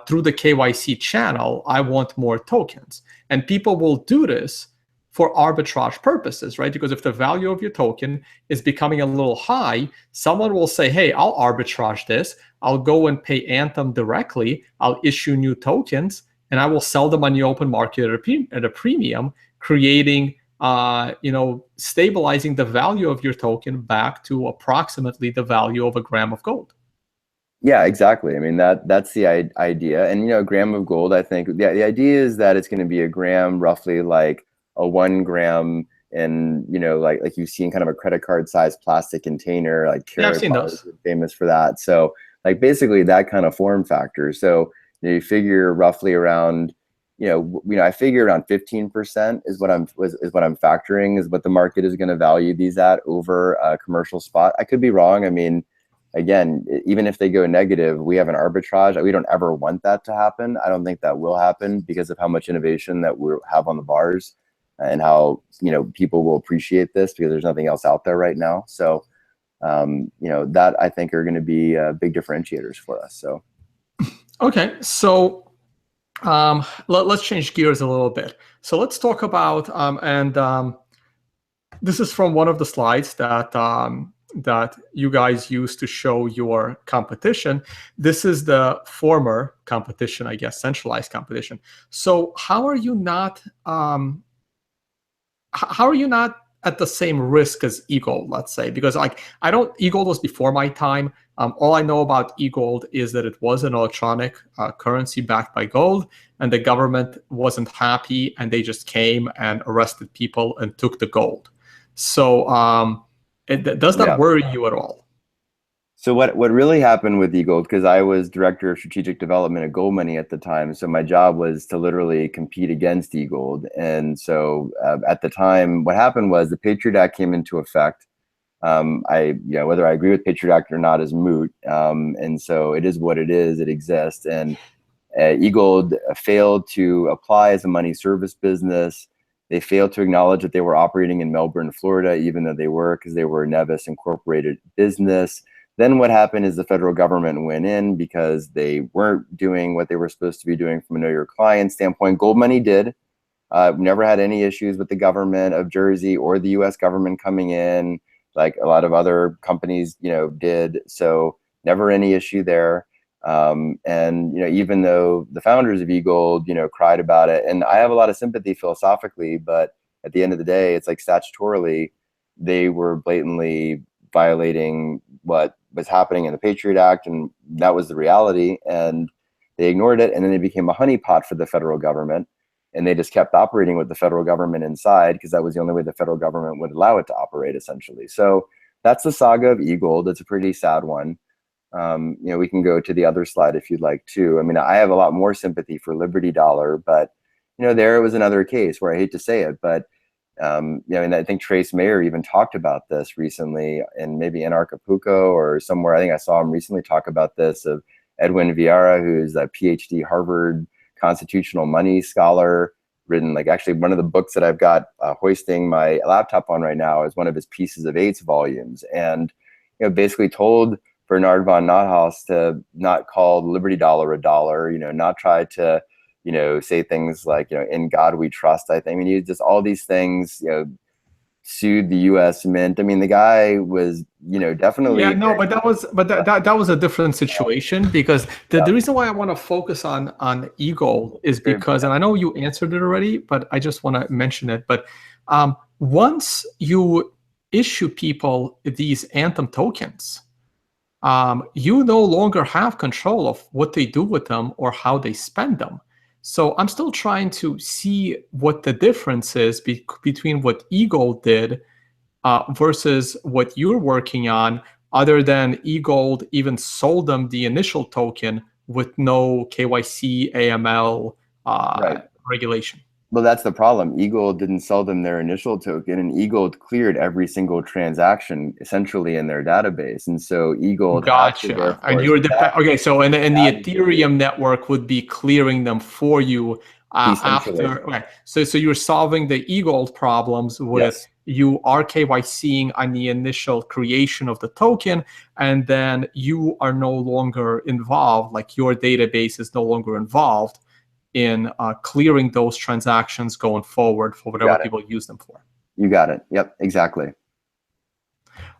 A: through the KYC channel. I want more tokens, and people will do this for arbitrage purposes, right? Because if the value of your token is becoming a little high, someone will say, hey, I'll arbitrage this. I'll go and pay Anthem directly. I'll issue new tokens, and I will sell them on the open market at a premium, creating, stabilizing the value of your token back to approximately the value of a gram of gold.
B: Yeah, exactly. I mean, that's the idea. And, a gram of gold, I think, the idea is that it's going to be a gram roughly like a 1 gram, and like you've seen kind of a credit card sized plastic container, like
A: I've
B: Carrot
A: seen
B: bars
A: those.
B: are famous for that. So like basically that kind of form factor. So you figure roughly around, I figure around 15% is what I'm factoring, is what the market is going to value these at over a commercial spot. I could be wrong. I mean, again, even if they go negative, we have an arbitrage. We don't ever want that to happen. I don't think that will happen because of how much innovation that we have on the bars, and how people will appreciate this because there's nothing else out there right now. So that I think are going to be big differentiators for us. So
A: okay, so let's change gears a little bit. So let's talk about this is from one of the slides that you guys use to show your competition. This is the former competition, I guess, centralized competition. So how are you not at the same risk as eGold, let's say? Because eGold was before my time. All I know about eGold is that it was an electronic currency backed by gold, and the government wasn't happy, and they just came and arrested people and took the gold. So does that worry you at all?
B: So what really happened with eGold, because I was director of strategic development at Gold Money at the time, so my job was to literally compete against eGold. And so at the time, what happened was the Patriot Act came into effect. Whether I agree with Patriot Act or not is moot. And so it is what it is. It exists. And eGold failed to apply as a money service business. They failed to acknowledge that they were operating in Melbourne, Florida, even though they were, because they were a Nevis incorporated business. Then what happened is the federal government went in because they weren't doing what they were supposed to be doing from a know your client standpoint. Gold Money did. Never had any issues with the government of Jersey or the US government coming in, like a lot of other companies, did. So never any issue there. And, even though the founders of eGold, cried about it, and I have a lot of sympathy philosophically, but at the end of the day, it's like statutorily, they were blatantly violating what was happening in the Patriot Act, and that was the reality, and they ignored it, and then they became a honeypot for the federal government, and they just kept operating with the federal government inside because that was the only way the federal government would allow it to operate, essentially. So that's the saga of eGold. It's a pretty sad one. We can go to the other slide if you'd like to. I mean, I have a lot more sympathy for Liberty Dollar, but there was another case where I hate to say it, but and I think Trace Mayer even talked about this recently, and maybe in Acapulco or somewhere. I think I saw him recently talk about this, of Edwin Vieira, who's a PhD Harvard constitutional money scholar, written actually one of the books that I've got hoisting my laptop on right now is one of his Pieces of Eights volumes, and basically told Bernard von Nothaus to not call Liberty Dollar a dollar, not try to say things like, in God we trust. I mean, he just all these things, sued the U.S. Mint. I mean, the guy was, definitely.
A: Yeah, no, but that was a different situation, because the reason why I want to focus on eGold is because, and I know you answered it already, but I just want to mention it. But once you issue people these Anthem tokens, you no longer have control of what they do with them or how they spend them. So I'm still trying to see what the difference is between what eGold did versus what you're working on, other than eGold even sold them the initial token with no KYC, AML regulation.
B: Well, that's the problem. eGold didn't sell them their initial token, and eGold cleared every single transaction essentially in their database. And so eGold
A: Gotcha. And you're okay. So and the Ethereum network would be clearing them for you after. Okay. So you're solving the eGold problems with you are KYCing on the initial creation of the token, and then you are no longer involved. Like your database is no longer involved in clearing those transactions going forward for whatever people use them for.
B: You got it. Yep, exactly.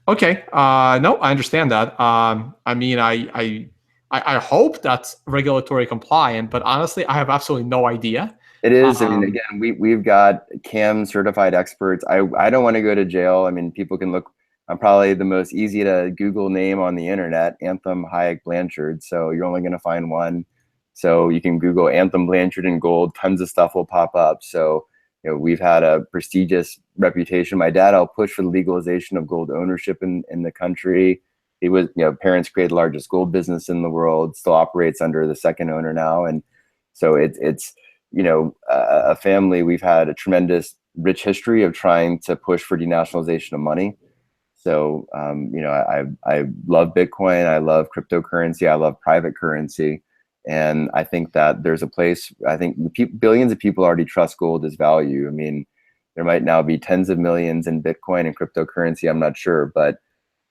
A: Okay. No, I understand that. I mean, I hope that's regulatory compliant, but honestly, I have absolutely no idea.
B: It is. I mean, again, we've got CAM certified experts. I don't want to go to jail. I mean, people can look. I'm probably the most easy to Google name on the internet, Anthem Hayak Blanchard. So you're only going to find one. So you can Google Anthem Blanchard and gold, tons of stuff will pop up. So, we've had a prestigious reputation. My dad helped push for the legalization of gold ownership in the country. He was, parents created the largest gold business in the world, still operates under the second owner now. And so it's a family, we've had a tremendous rich history of trying to push for denationalization of money. So, I love Bitcoin. I love cryptocurrency. I love private currency. And I think that there's a place, I think billions of people already trust gold as value. I mean, there might now be tens of millions in Bitcoin and cryptocurrency. I'm not sure, but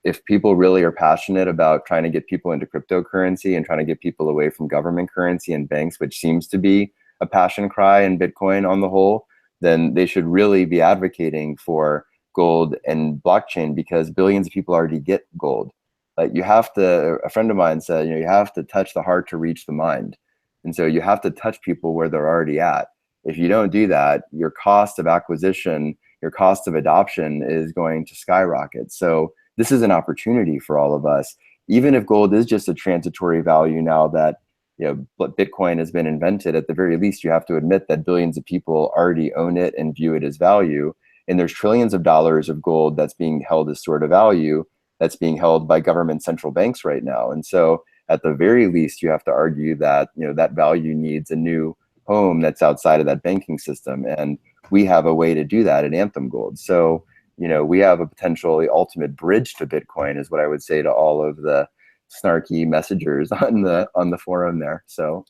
B: if people really are passionate about trying to get people into cryptocurrency and trying to get people away from government currency and banks, which seems to be a passion cry in Bitcoin on the whole, then they should really be advocating for gold and blockchain, because billions of people already get gold. Like, you have to, a friend of mine said, you have to touch the heart to reach the mind. And so you have to touch people where they're already at. If you don't do that, your cost of acquisition, your cost of adoption is going to skyrocket. So this is an opportunity for all of us. Even if gold is just a transitory value now that Bitcoin has been invented, at the very least, you have to admit that billions of people already own it and view it as value. And there's trillions of dollars of gold that's being held as sort of value, that's being held by government central banks right now. And so at the very least, you have to argue that that value needs a new home that's outside of that banking system. And we have a way to do that at Anthem Gold. So we have a potentially ultimate bridge to Bitcoin, is what I would say to all of the snarky messengers on the forum there. So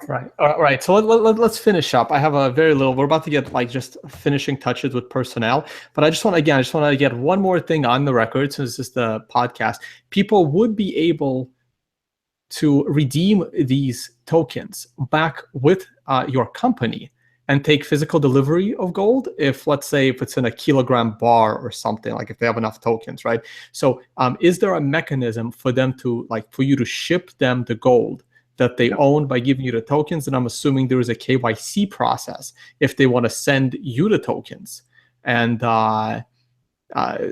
A: Right. All right. So let's finish up. I have a very little. We're about to get just finishing touches with personnel, but I just want to get one more thing on the record, since this is the podcast. People would be able to redeem these tokens back with your company and take physical delivery of gold if, let's say, if it's in a kilogram bar or something, like if they have enough tokens, right? So is there a mechanism for them to, for you to ship them the gold that they own by giving you the tokens? And I'm assuming there is a KYC process if they want to send you the tokens and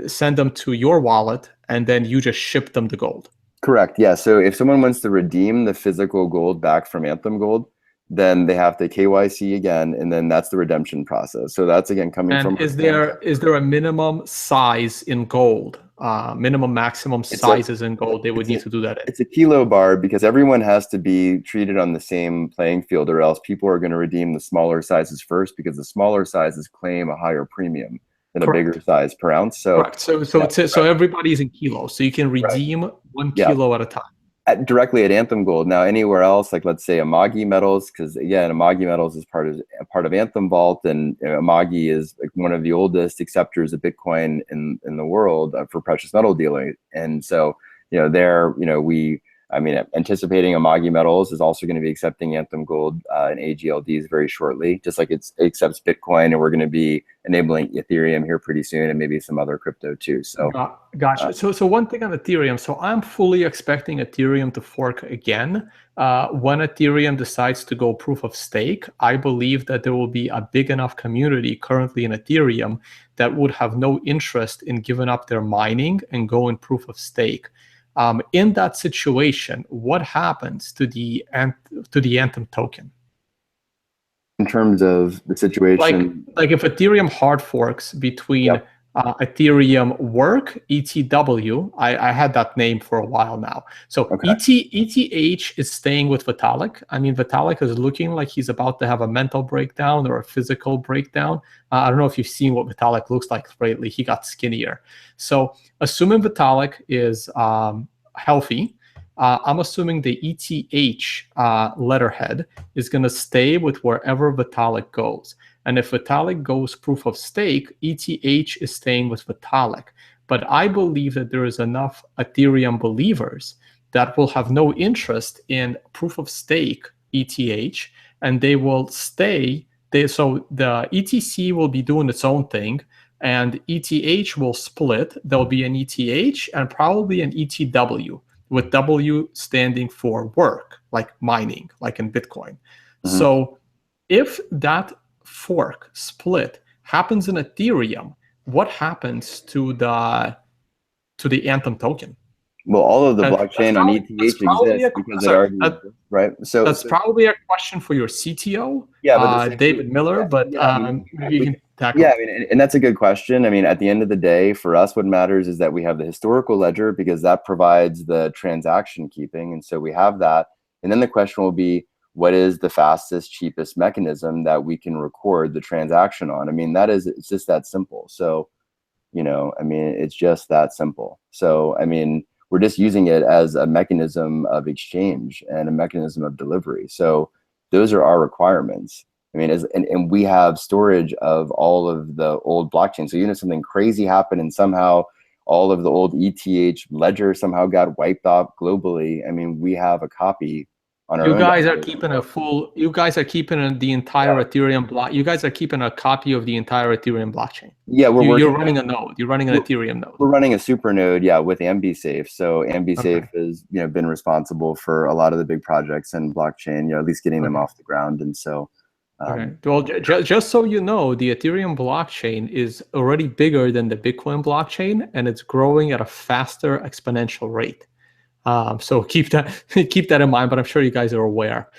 A: send them to your wallet, and then you just ship them the gold.
B: Correct. Yeah. So if someone wants to redeem the physical gold back from Anthem Gold, then they have to KYC again, and then that's the redemption process. So that's again coming from.
A: Is there a minimum size in gold? Minimum, maximum sizes in gold they would need to do that in?
B: It's a kilo bar, because everyone has to be treated on the same playing field, or else people are going to redeem the smaller sizes first, because the smaller sizes claim a higher premium than a bigger size per ounce. So
A: correct. So everybody's in kilos, so you can redeem 1 kilo at a time.
B: Directly at Anthem Gold. Now, anywhere else, like let's say Amagi Metals, because again, Amagi Metals is part of Anthem Vault, and Amagi is one of the oldest acceptors of Bitcoin in the world for precious metal dealing. And so, anticipating Amagi Metals is also going to be accepting Anthem Gold and AGLDs very shortly, just like it accepts Bitcoin, and we're going to be enabling Ethereum here pretty soon, and maybe some other crypto too. So,
A: gotcha. So one thing on Ethereum. So I'm fully expecting Ethereum to fork again. When Ethereum decides to go proof of stake, I believe that there will be a big enough community currently in Ethereum that would have no interest in giving up their mining and going proof of stake. In that situation, what happens to the Anthem token?
B: In terms of the situation,
A: like if Ethereum hard forks between Ethereum Work, ETW, I had that name for a while now. So ETH is staying with Vitalik. I mean, Vitalik is looking like he's about to have a mental breakdown or a physical breakdown. I don't know if you've seen what Vitalik looks like lately. He got skinnier. So assuming Vitalik is healthy, I'm assuming the ETH letterhead is going to stay with wherever Vitalik goes. And if Vitalik goes proof of stake, ETH is staying with Vitalik. But I believe that there is enough Ethereum believers that will have no interest in proof of stake ETH, and they will stay. So the ETC will be doing its own thing, and ETH will split. There'll be an ETH and probably an ETW, with W standing for work, like mining, like in Bitcoin. Mm-hmm. So if that fork split happens in Ethereum, what happens to the Anthem token?
B: Well, all of the
A: That's
B: blockchain on ETH
A: probably
B: exists because it already exists, right? So
A: that's probably a question for your CTO,
B: yeah, but
A: David Miller. But maybe you can tackle.
B: Yeah, I mean, and that's a good question. I mean, at the end of the day, for us, what matters is that we have the historical ledger because that provides the transaction keeping, and so we have that. And then the question will be, what is the fastest, cheapest mechanism that we can record the transaction on? I mean, it's just that simple. So, I mean, it's just that simple. So, I mean, we're just using it as a mechanism of exchange and a mechanism of delivery. So those are our requirements. I mean, and we have storage of all of the old blockchains. So even if something crazy happened and somehow all of the old ETH ledger somehow got wiped off globally, I mean, we have a copy on our own.
A: You guys are keeping the entire Ethereum block. You guys are keeping a copy of the entire Ethereum blockchain.
B: Yeah,
A: you're running a node. You're running an Ethereum node.
B: We're running a super node, yeah, with AmbiSafe. So AmbiSafe has been responsible for a lot of the big projects in blockchain, at least getting them off the ground. And so
A: well, just so you know, the Ethereum blockchain is already bigger than the Bitcoin blockchain, and it's growing at a faster exponential rate. So keep that in mind, but I'm sure you guys are aware.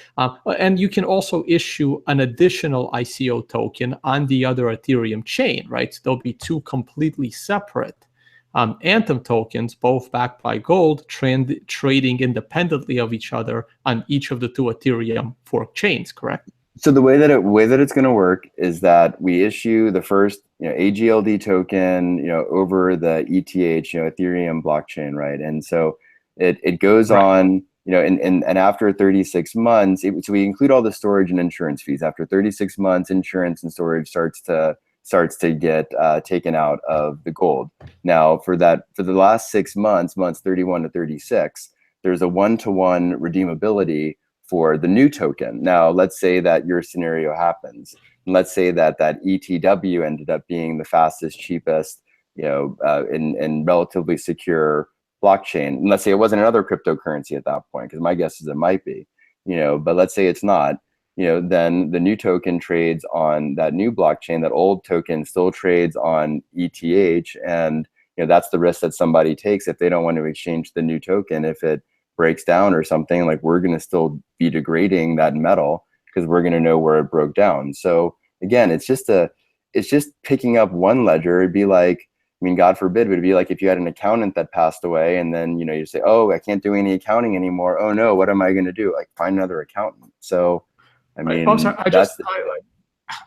A: And you can also issue an additional ICO token on the other Ethereum chain, right? So there'll be two completely separate Anthem tokens, both backed by gold, trading independently of each other on each of the two Ethereum fork chains, correct?
B: So the way that it's going to work is that we issue the first AGLD token over the ETH Ethereum blockchain, right? And so it goes on, and after 36 months, so we include all the storage and insurance fees. After 36 months, insurance and storage starts to get taken out of the gold. Now, for the last 6 months, months 31 to 36, there's a 1-to-1 redeemability for the new token. Now, let's say that your scenario happens. And let's say that ETW ended up being the fastest, cheapest, and relatively secure blockchain. And let's say it wasn't another cryptocurrency at that point, because my guess is it might be, but let's say it's not, then the new token trades on that new blockchain. That old token still trades on ETH. And, that's the risk that somebody takes if they don't want to exchange the new token. If it breaks down or something, like, we're going to still be degrading that metal because we're going to know where it broke down. So again, it's just picking up one ledger. It'd be like, I mean, God forbid, but it'd be like if you had an accountant that passed away and then, you say, oh, I can't do any accounting anymore. Oh no, what am I going to do? Like, find another accountant. So, I mean,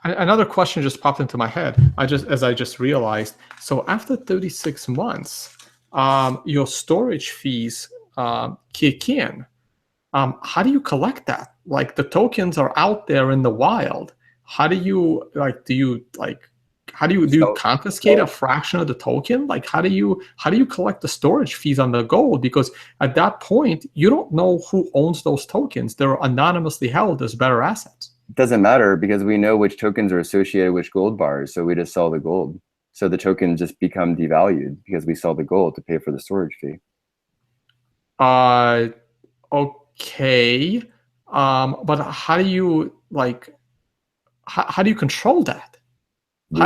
A: another question just popped into my head. As I just realized. So after 36 months, your storage fees kick in. How do you collect that? Like, the tokens are out there in the wild. How do you confiscate a fraction of the token? Like, how do you collect the storage fees on the gold? Because at that point, you don't know who owns those tokens. They're anonymously held as better assets.
B: It doesn't matter because we know which tokens are associated with gold bars. So we just sell the gold. So the tokens just become devalued because we sell the gold to pay for the storage fee.
A: Okay. But how do you control that?
B: We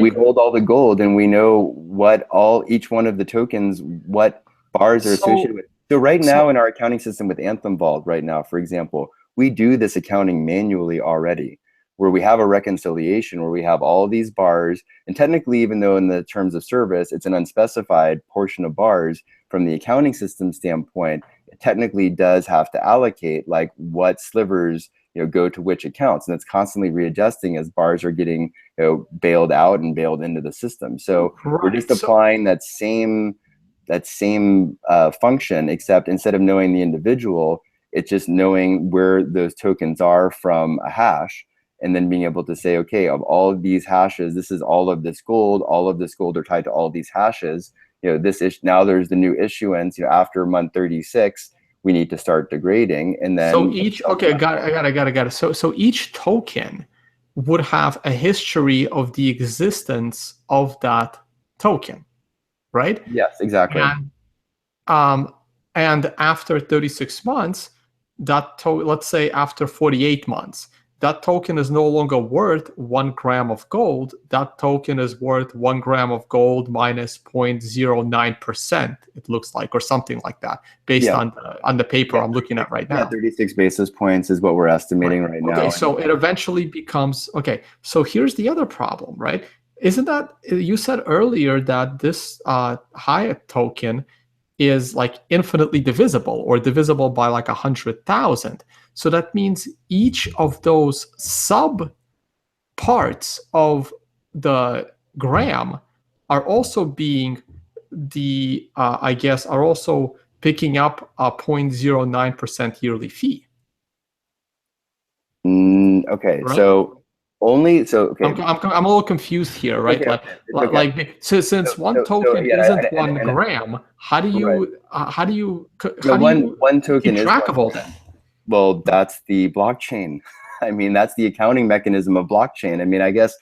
B: hold all the gold, and we know what each one of the tokens, what bars are associated with. So right now in our accounting system with Anthem Vault right now, for example, we do this accounting manually already, where we have a reconciliation where we have all these bars, and technically, even though in the terms of service, it's an unspecified portion of bars, from the accounting system standpoint, it technically does have to allocate like what slivers go to which accounts, and it's constantly readjusting as bars are getting bailed out and bailed into the system. So we're just applying that same function, except instead of knowing the individual, it's just knowing where those tokens are from a hash, and then being able to say, okay, of all of these hashes, this is all of this gold are tied to all these hashes. Now there's the new issuance. After month 36, we need to start degrading, and then
A: got it. So each token would have a history of the existence of that token, right?
B: Yes, exactly.
A: And after 36 months, let's say after 48 months, that token is no longer worth 1 gram of gold. That token is worth 1 gram of gold minus 0.09%, it looks like, or something like that, based on the paper I'm looking at right now.
B: Yeah, 36 basis points is what we're estimating right now.
A: Okay, so it eventually becomes, okay, so here's the other problem, right? Isn't that, you said earlier that this Hayek token is like infinitely divisible, or divisible by like 100,000. So that means each of those sub parts of the gram are also being I guess, are also picking up a 0.09% yearly fee.
B: Okay, right? Okay.
A: I'm a little confused here, right? Okay, so since one token isn't 1 gram, how do you
B: one token
A: keep track of all that?
B: Well, that's the blockchain. I mean, that's the accounting mechanism of blockchain. I mean, I guess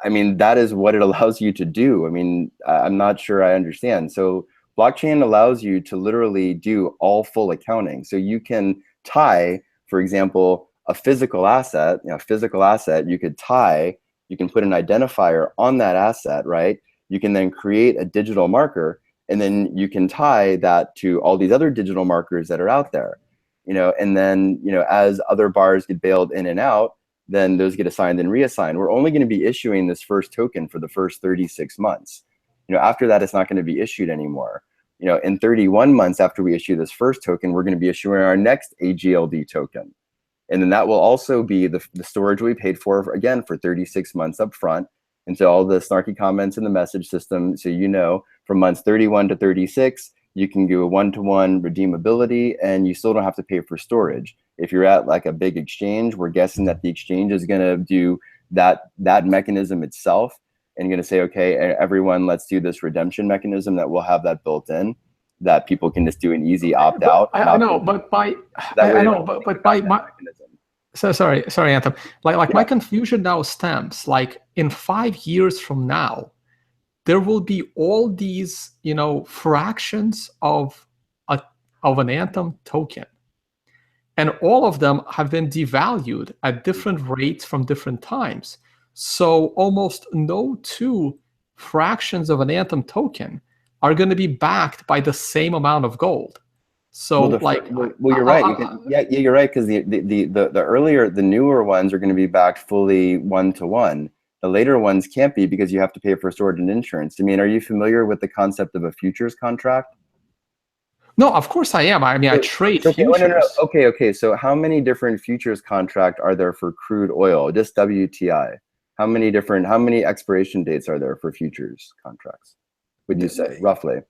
B: that is what it allows you to do. I mean, I'm not sure I understand. So blockchain allows you to literally do all full accounting. So you can tie, for example, a physical asset, you could tie, you can put an identifier on that asset, right? You can then create a digital marker, and then you can tie that to all these other digital markers that are out there, and then, as other bars get bailed in and out, then those get assigned and reassigned. We're only going to be issuing this first token for the first 36 months. After that, it's not going to be issued anymore. In 31 months after we issue this first token, we're going to be issuing our next AGLD token. And then that will also be the storage we paid for, again, for 36 months up front. And so all the snarky comments in the message system, so from months 31 to 36, you can do a one-to-one redeemability, and you still don't have to pay for storage. If you're at like a big exchange, we're guessing that the exchange is going to do that mechanism itself, and you're going to say, okay, everyone, let's do this redemption mechanism that will have that built in, that people can just do an easy opt out.
A: So sorry, Anthem. My confusion now stems, like, in 5 years from now, there will be all these, fractions of an Anthem token, and all of them have been devalued at different rates from different times. So almost no two fractions of an Anthem token are going to be backed by the same amount of gold. So
B: you're right. You're right, because the newer ones are going to be backed fully 1-to-1. The later ones can't be, because you have to pay for storage and insurance. I mean, are you familiar with the concept of a futures contract?
A: No, of course I am. I mean, I trade futures.
B: No. Okay. So how many different futures contracts are there for crude oil, just WTI? How many expiration dates are there for futures contracts, would you say, roughly?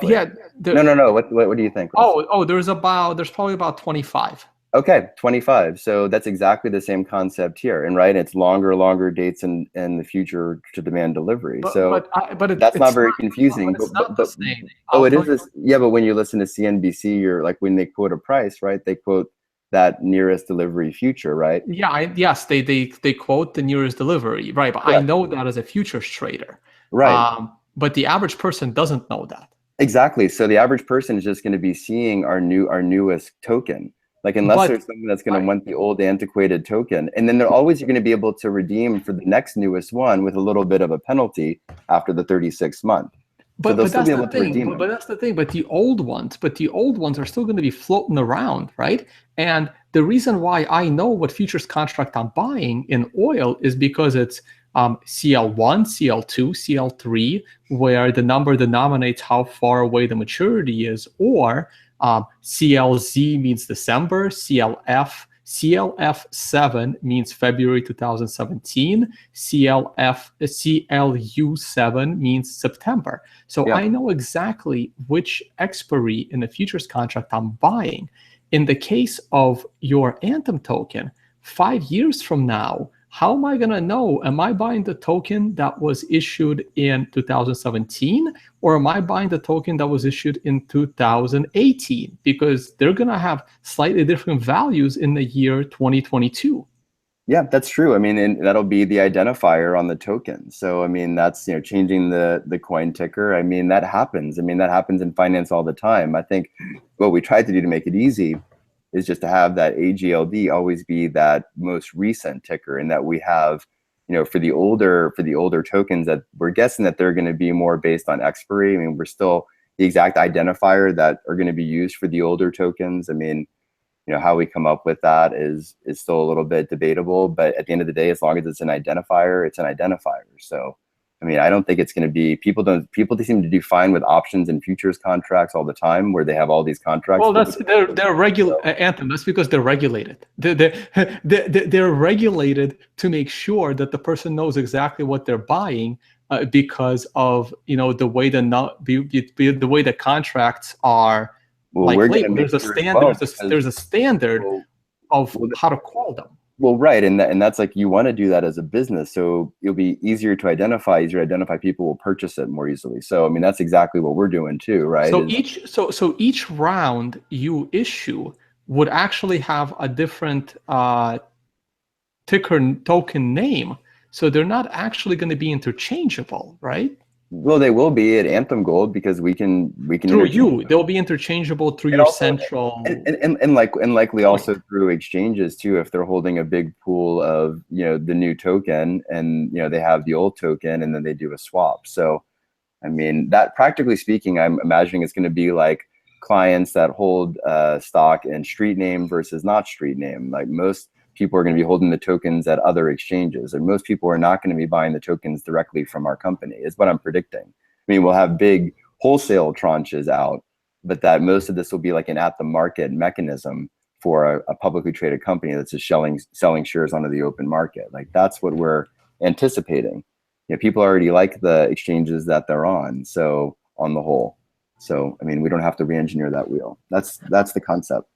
A: Yeah.
B: No. What do you think?
A: There's probably about 25.
B: Okay, 25. So that's exactly the same concept here, and right, it's longer dates in the future to demand delivery. That's not very confusing.
A: But it's not the same.
B: It is this. Yeah, but when you listen to CNBC, you're like, when they quote a price, right? They quote that nearest delivery future, right?
A: Yeah. Yes, they quote the nearest delivery, right? But I know that as a futures trader,
B: right?
A: But the average person doesn't know that.
B: Exactly. So the average person is just going to be seeing our newest token. Like, unless there's someone that's going to want the old antiquated token, and then they're always going to be able to redeem for the next newest one with a little bit of a penalty after the 36th month.
A: But that's the thing. But that's the thing. But the old ones are still going to be floating around, right? And the reason why I know what futures contract I'm buying in oil is because it's CL1, CL2, CL3, where the number denominates how far away the maturity is, or CLZ means December, CLF7 means February 2017, CLU7 means September. So I know exactly which expiry in the futures contract I'm buying. In the case of your Anthem token, 5 years from now, how am I going to know? Am I buying the token that was issued in 2017, or am I buying the token that was issued in 2018? Because they're going to have slightly different values in the year 2022.
B: Yeah, that's true. I mean, and that'll be the identifier on the token. So, I mean, that's, changing the coin ticker. I mean, that happens. I mean, that happens in finance all the time. I think what we tried to do to make it easy is just to have that AGLD always be that most recent ticker, and that we have, for the older tokens, that we're guessing that they're going to be more based on expiry. I mean, we're still the exact identifier that are going to be used for the older tokens. I mean, how we come up with that is still a little bit debatable, but at the end of the day, as long as it's an identifier, it's an identifier. So, I mean, I don't think it's going to be, people seem to do fine with options and futures contracts all the time, where they have all these contracts.
A: Well, they're regulated, Anthem. That's because they're regulated. They're regulated to make sure that the person knows exactly what they're buying, because of the way the contracts are.
B: Well,
A: there's a standard. There's a standard of how to call them.
B: Well, right, and that's like, you want to do that as a business, so it'll be easier to identify people will purchase it more easily. So I mean, that's exactly what we're doing too, right?
A: So each round you issue would actually have a different ticker token name, so they're not actually going to be interchangeable, right?
B: Well, they will be at Anthem Gold, because we can
A: through you. They'll be interchangeable through your central,
B: and likely also through exchanges too, if they're holding a big pool of the new token, and they have the old token, and then they do a swap. So, I mean, that, practically speaking, I'm imagining it's going to be like clients that hold stock in street name versus not street name. Like, most people are going to be holding the tokens at other exchanges, and most people are not going to be buying the tokens directly from our company, is what I'm predicting. I mean, we'll have big wholesale tranches out, but that most of this will be like an at the market mechanism for a publicly traded company that's just selling shares onto the open market. Like, that's what we're anticipating. People already like the exchanges that they're on, so on the whole. So, I mean, we don't have to re-engineer that wheel. That's the concept.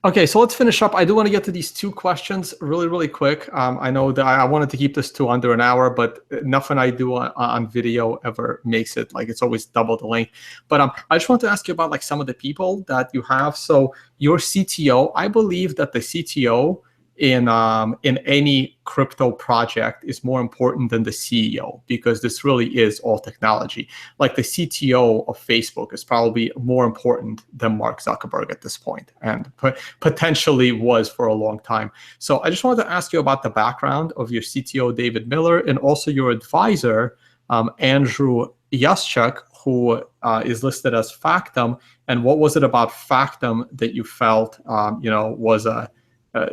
A: Okay, so let's finish up. I do want to get to these two questions really, really quick. I know that I wanted to keep this to under an hour, but nothing I do on video ever makes it, like, it's always double the length. But I just want to ask you about like some of the people that you have. So your CTO, I believe that the CTO in any crypto project is more important than the CEO, because this really is all technology. Like, the CTO of Facebook is probably more important than Mark Zuckerberg at this point, and potentially was for a long time. So I just wanted to ask you about the background of your CTO, David Miller, and also your advisor, Andrew Yaschuk, who is listed as Factum. And what was it about Factum that you felt was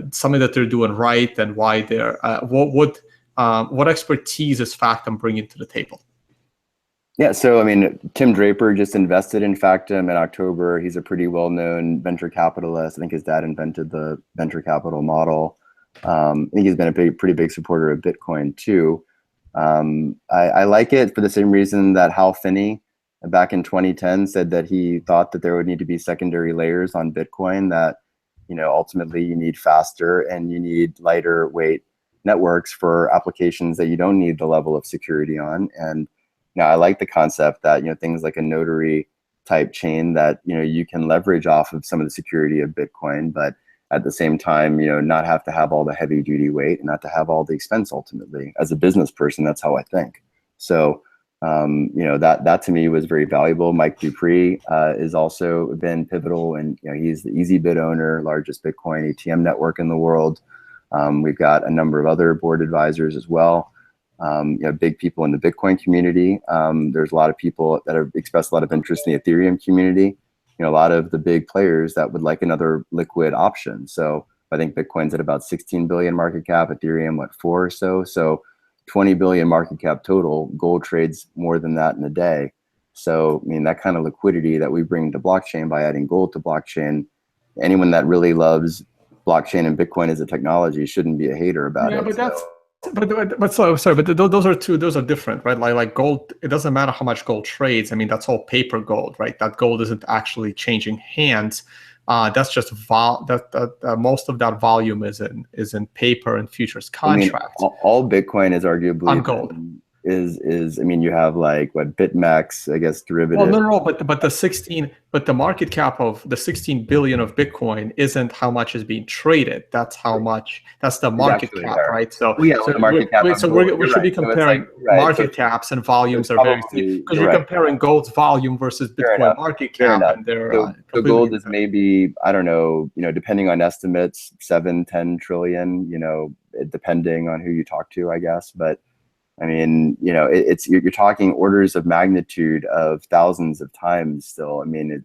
A: something that they're doing right, and why they're what expertise is Factum bringing to the table?
B: Yeah, so I mean, Tim Draper just invested in Factum in October. He's a pretty well-known venture capitalist. I think his dad invented the venture capital model. I think he's been a pretty big supporter of Bitcoin too. I like it for the same reason that Hal Finney back in 2010 said that he thought that there would need to be secondary layers on Bitcoin, that ultimately you need faster and you need lighter weight networks for applications that you don't need the level of security on. And I like the concept that, things like a notary type chain that, you can leverage off of some of the security of Bitcoin, but at the same time, not have to have all the heavy duty weight and not to have all the expense ultimately. As a business person, that's how I think. So, that to me was very valuable. Mike Dupree has also been pivotal, and he's the EasyBit owner, largest Bitcoin ATM network in the world. We've got a number of other board advisors as well. Big people in the Bitcoin community. There's a lot of people that have expressed a lot of interest in the Ethereum community. A lot of the big players that would like another liquid option. So I think Bitcoin's at about 16 billion market cap, Ethereum, 4 or so. So 20 billion market cap total. Gold trades more than that in a day. So, I mean, that kind of liquidity that we bring to blockchain by adding gold to blockchain, anyone that really loves blockchain and Bitcoin as a technology shouldn't be a hater about it.
A: But that's, those are different, right? Like gold, it doesn't matter how much gold trades. I mean, that's all paper gold, right? That gold isn't actually changing hands. That's just most of that volume is in paper and futures contracts.
B: I mean, all Bitcoin is arguably
A: on gold.
B: is I mean, you have like what BitMEX, I guess, derivative.
A: Well, no, but the market cap of the 16 billion of Bitcoin isn't how much is being traded. That's how much. That's the market cap,
B: there.
A: right? So,
B: well, yeah, the market cap.
A: we should be comparing market caps and volumes are very because you're comparing gold's volume versus Bitcoin market cap, and they're
B: so gold is maybe, I don't know, depending on estimates, 7-10 trillion, depending on who you talk to, I guess, but. I mean, you're talking orders of magnitude of thousands of times still. I mean,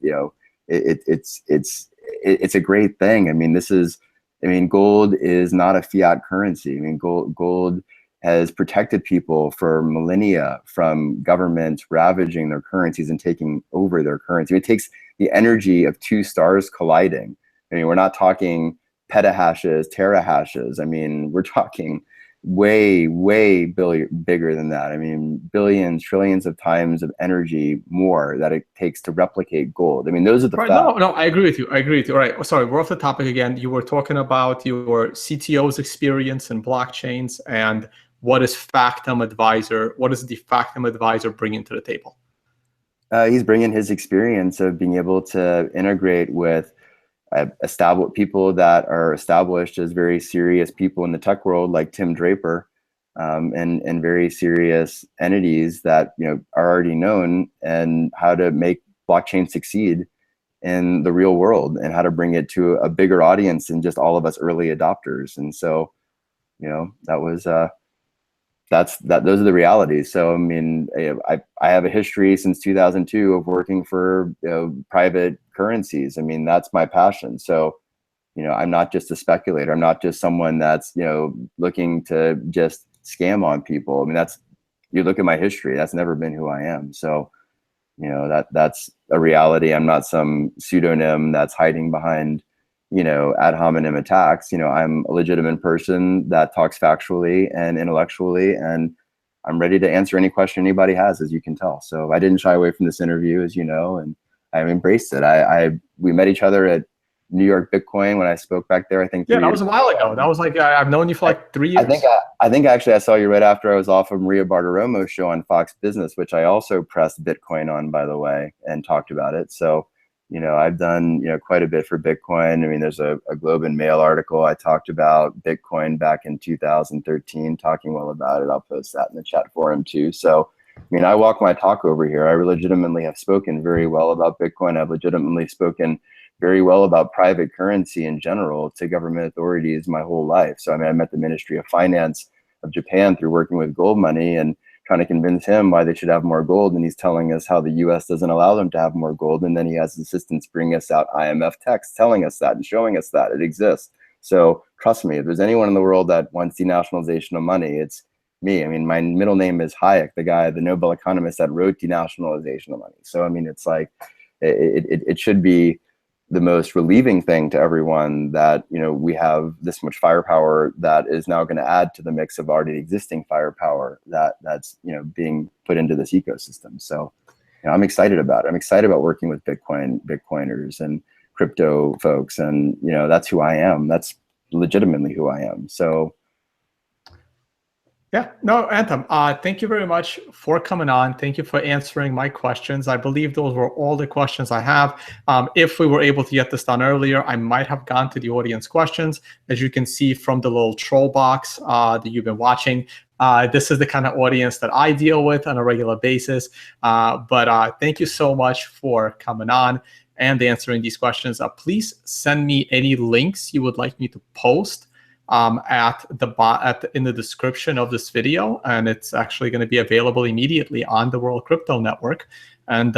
B: it's a great thing. I mean, gold is not a fiat currency. I mean, gold has protected people for millennia from governments ravaging their currencies and taking over their currency. It takes the energy of two stars colliding. I mean, we're not talking petahashes, terahashes. I mean, we're talking way bigger than that. I mean, billions, trillions of times of energy more that it takes to replicate gold. I mean, those are the facts.
A: No, I agree with you. All right. Oh, sorry, we're off the topic again. You were talking about your CTO's experience in blockchains and what is Factom Advisor? What is the Factom Advisor bringing to the table?
B: He's bringing his experience of being able to integrate with people that are established as very serious people in the tech world, like Tim Draper, and very serious entities that are already known, and how to make blockchain succeed in the real world, and how to bring it to a bigger audience than just all of us early adopters. And so, those are the realities. So I mean, I have a history since 2002 of working for private currencies. I mean, that's my passion. So I'm not just a speculator. I'm not just someone that's looking to just scam on people. I mean, you look at my history, that's never been who I am. So that's a reality. I'm not some pseudonym that's hiding behind ad hominem attacks. I'm a legitimate person that talks factually and intellectually, and I'm ready to answer any question anybody has, as you can tell. So I didn't shy away from this interview, as you know, and I've embraced it. We met each other at New York Bitcoin when I spoke back there. I think
A: that was a while ago. That was like I've known you for like 3 years.
B: I think actually I saw you right after I was off of Maria Bartiromo's show on Fox Business, which I also pressed Bitcoin on, by the way, and talked about it. So I've done quite a bit for Bitcoin. I mean, there's a Globe and Mail article I talked about Bitcoin back in 2013, talking well about it. I'll post that in the chat forum too. So I mean, I walk my talk over here. I legitimately have spoken very well about Bitcoin. I've legitimately spoken very well about private currency in general to government authorities my whole life. So I mean, I met the Ministry of Finance of Japan through working with gold money and trying to convince him why they should have more gold. And he's telling us how the US doesn't allow them to have more gold. And then he has his assistants bring us out IMF texts telling us that and showing us that it exists. So trust me, if there's anyone in the world that wants denationalization of money, it's me. I mean, my middle name is Hayek, the Nobel economist that wrote denationalization of money. So I mean, it's like, it should be the most relieving thing to everyone that we have this much firepower that is now going to add to the mix of already existing firepower that's being put into this ecosystem. So I'm excited about it. I'm excited about working with Bitcoiners and crypto folks, and that's who I am. That's legitimately who I am. So
A: yeah, no, Anthem, thank you very much for coming on. Thank you for answering my questions. I believe those were all the questions I have. If we were able to get this done earlier, I might have gone to the audience questions. As you can see from the little troll box that you've been watching, this is the kind of audience that I deal with on a regular basis. But thank you so much for coming on and answering these questions. Please send me any links you would like me to post in the description of this video, and it's actually going to be available immediately on the World Crypto Network. And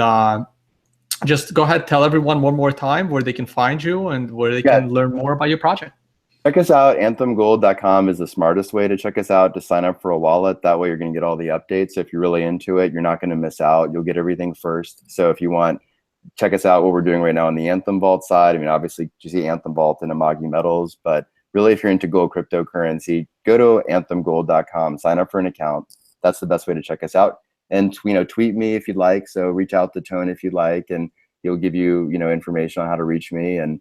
A: just go ahead, tell everyone one more time where they can find you and where they can learn more about your project.
B: Check us out. AnthemGold.com is the smartest way to check us out, to sign up for a wallet. That way you're going to get all the updates. So if you're really into it, you're not going to miss out. You'll get everything first. So if you want, check us out what we're doing right now on the Anthem Vault side. I mean, obviously you see Anthem Vault and Amagi Metals, but really, if you're into gold cryptocurrency, go to AnthemGold.com, sign up for an account. That's the best way to check us out. And tweet me if you'd like. So reach out to Tone if you'd like, and he'll give you information on how to reach me. And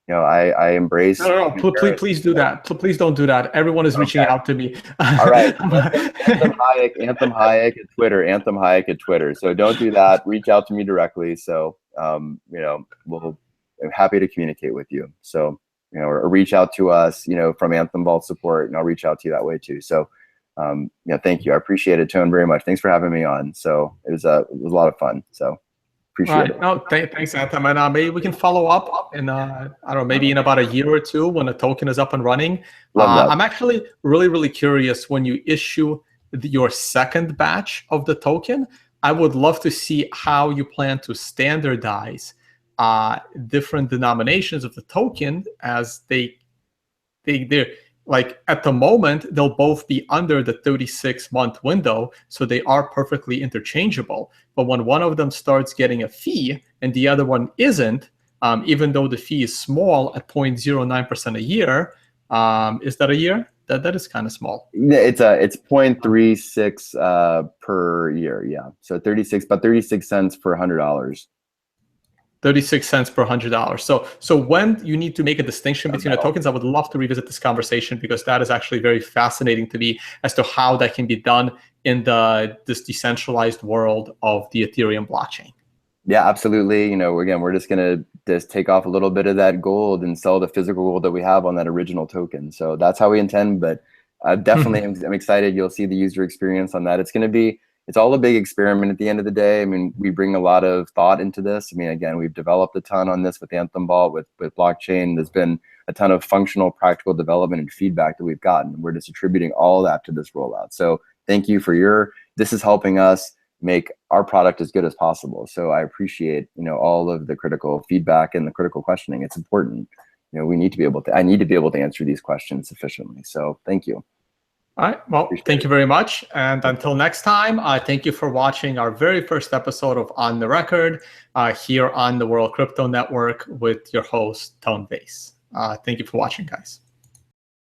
B: I embrace.
A: No. Please do that. Please don't do that. Everyone is reaching out to me.
B: All right. Anthem Hayak at Twitter. Anthem Hayak at Twitter. So don't do that. Reach out to me directly. So I'm happy to communicate with you. So or reach out to us. From Anthem Vault support, and I'll reach out to you that way too. So thank you. I appreciate it, Tone, very much. Thanks for having me on. So it was a lot of fun. So. Appreciate it.
A: No, thanks, Anthem. And maybe we can follow up in, I don't know, maybe in about a year or two when a token is up and running. I'm actually really curious when you issue your second batch of the token. I would love to see how you plan to standardize different denominations of the token, as they're like at the moment, they'll both be under the 36-month window, so they are perfectly interchangeable. But when one of them starts getting a fee and the other one isn't, even though the fee is small at 0.09% a year, is that a year? That is kind of small.
B: It's 0.36 per year, yeah. So about 36 cents per $100.
A: 36 cents per $100. So when you need to make a distinction between the tokens, I would love to revisit this conversation, because that is actually very fascinating to me as to how that can be done in this decentralized world of the Ethereum blockchain. Yeah, absolutely. Again, we're just going to take off a little bit of that gold and sell the physical gold that we have on that original token. So that's how we intend. But definitely, I'm excited. You'll see the user experience on that. It's all a big experiment at the end of the day. I mean, we bring a lot of thought into this. I mean, again, we've developed a ton on this with Anthem Vault, with blockchain. There's been a ton of functional, practical development and feedback that we've gotten. We're just attributing all that to this rollout. So thank you for this is helping us make our product as good as possible. So I appreciate, all of the critical feedback and the critical questioning. It's important. I need to be able to answer these questions sufficiently. So thank you. All right. Well, thank you very much. And until next time, thank you for watching our very first episode of On the Record here on the World Crypto Network with your host, Tone Vays. Thank you for watching, guys.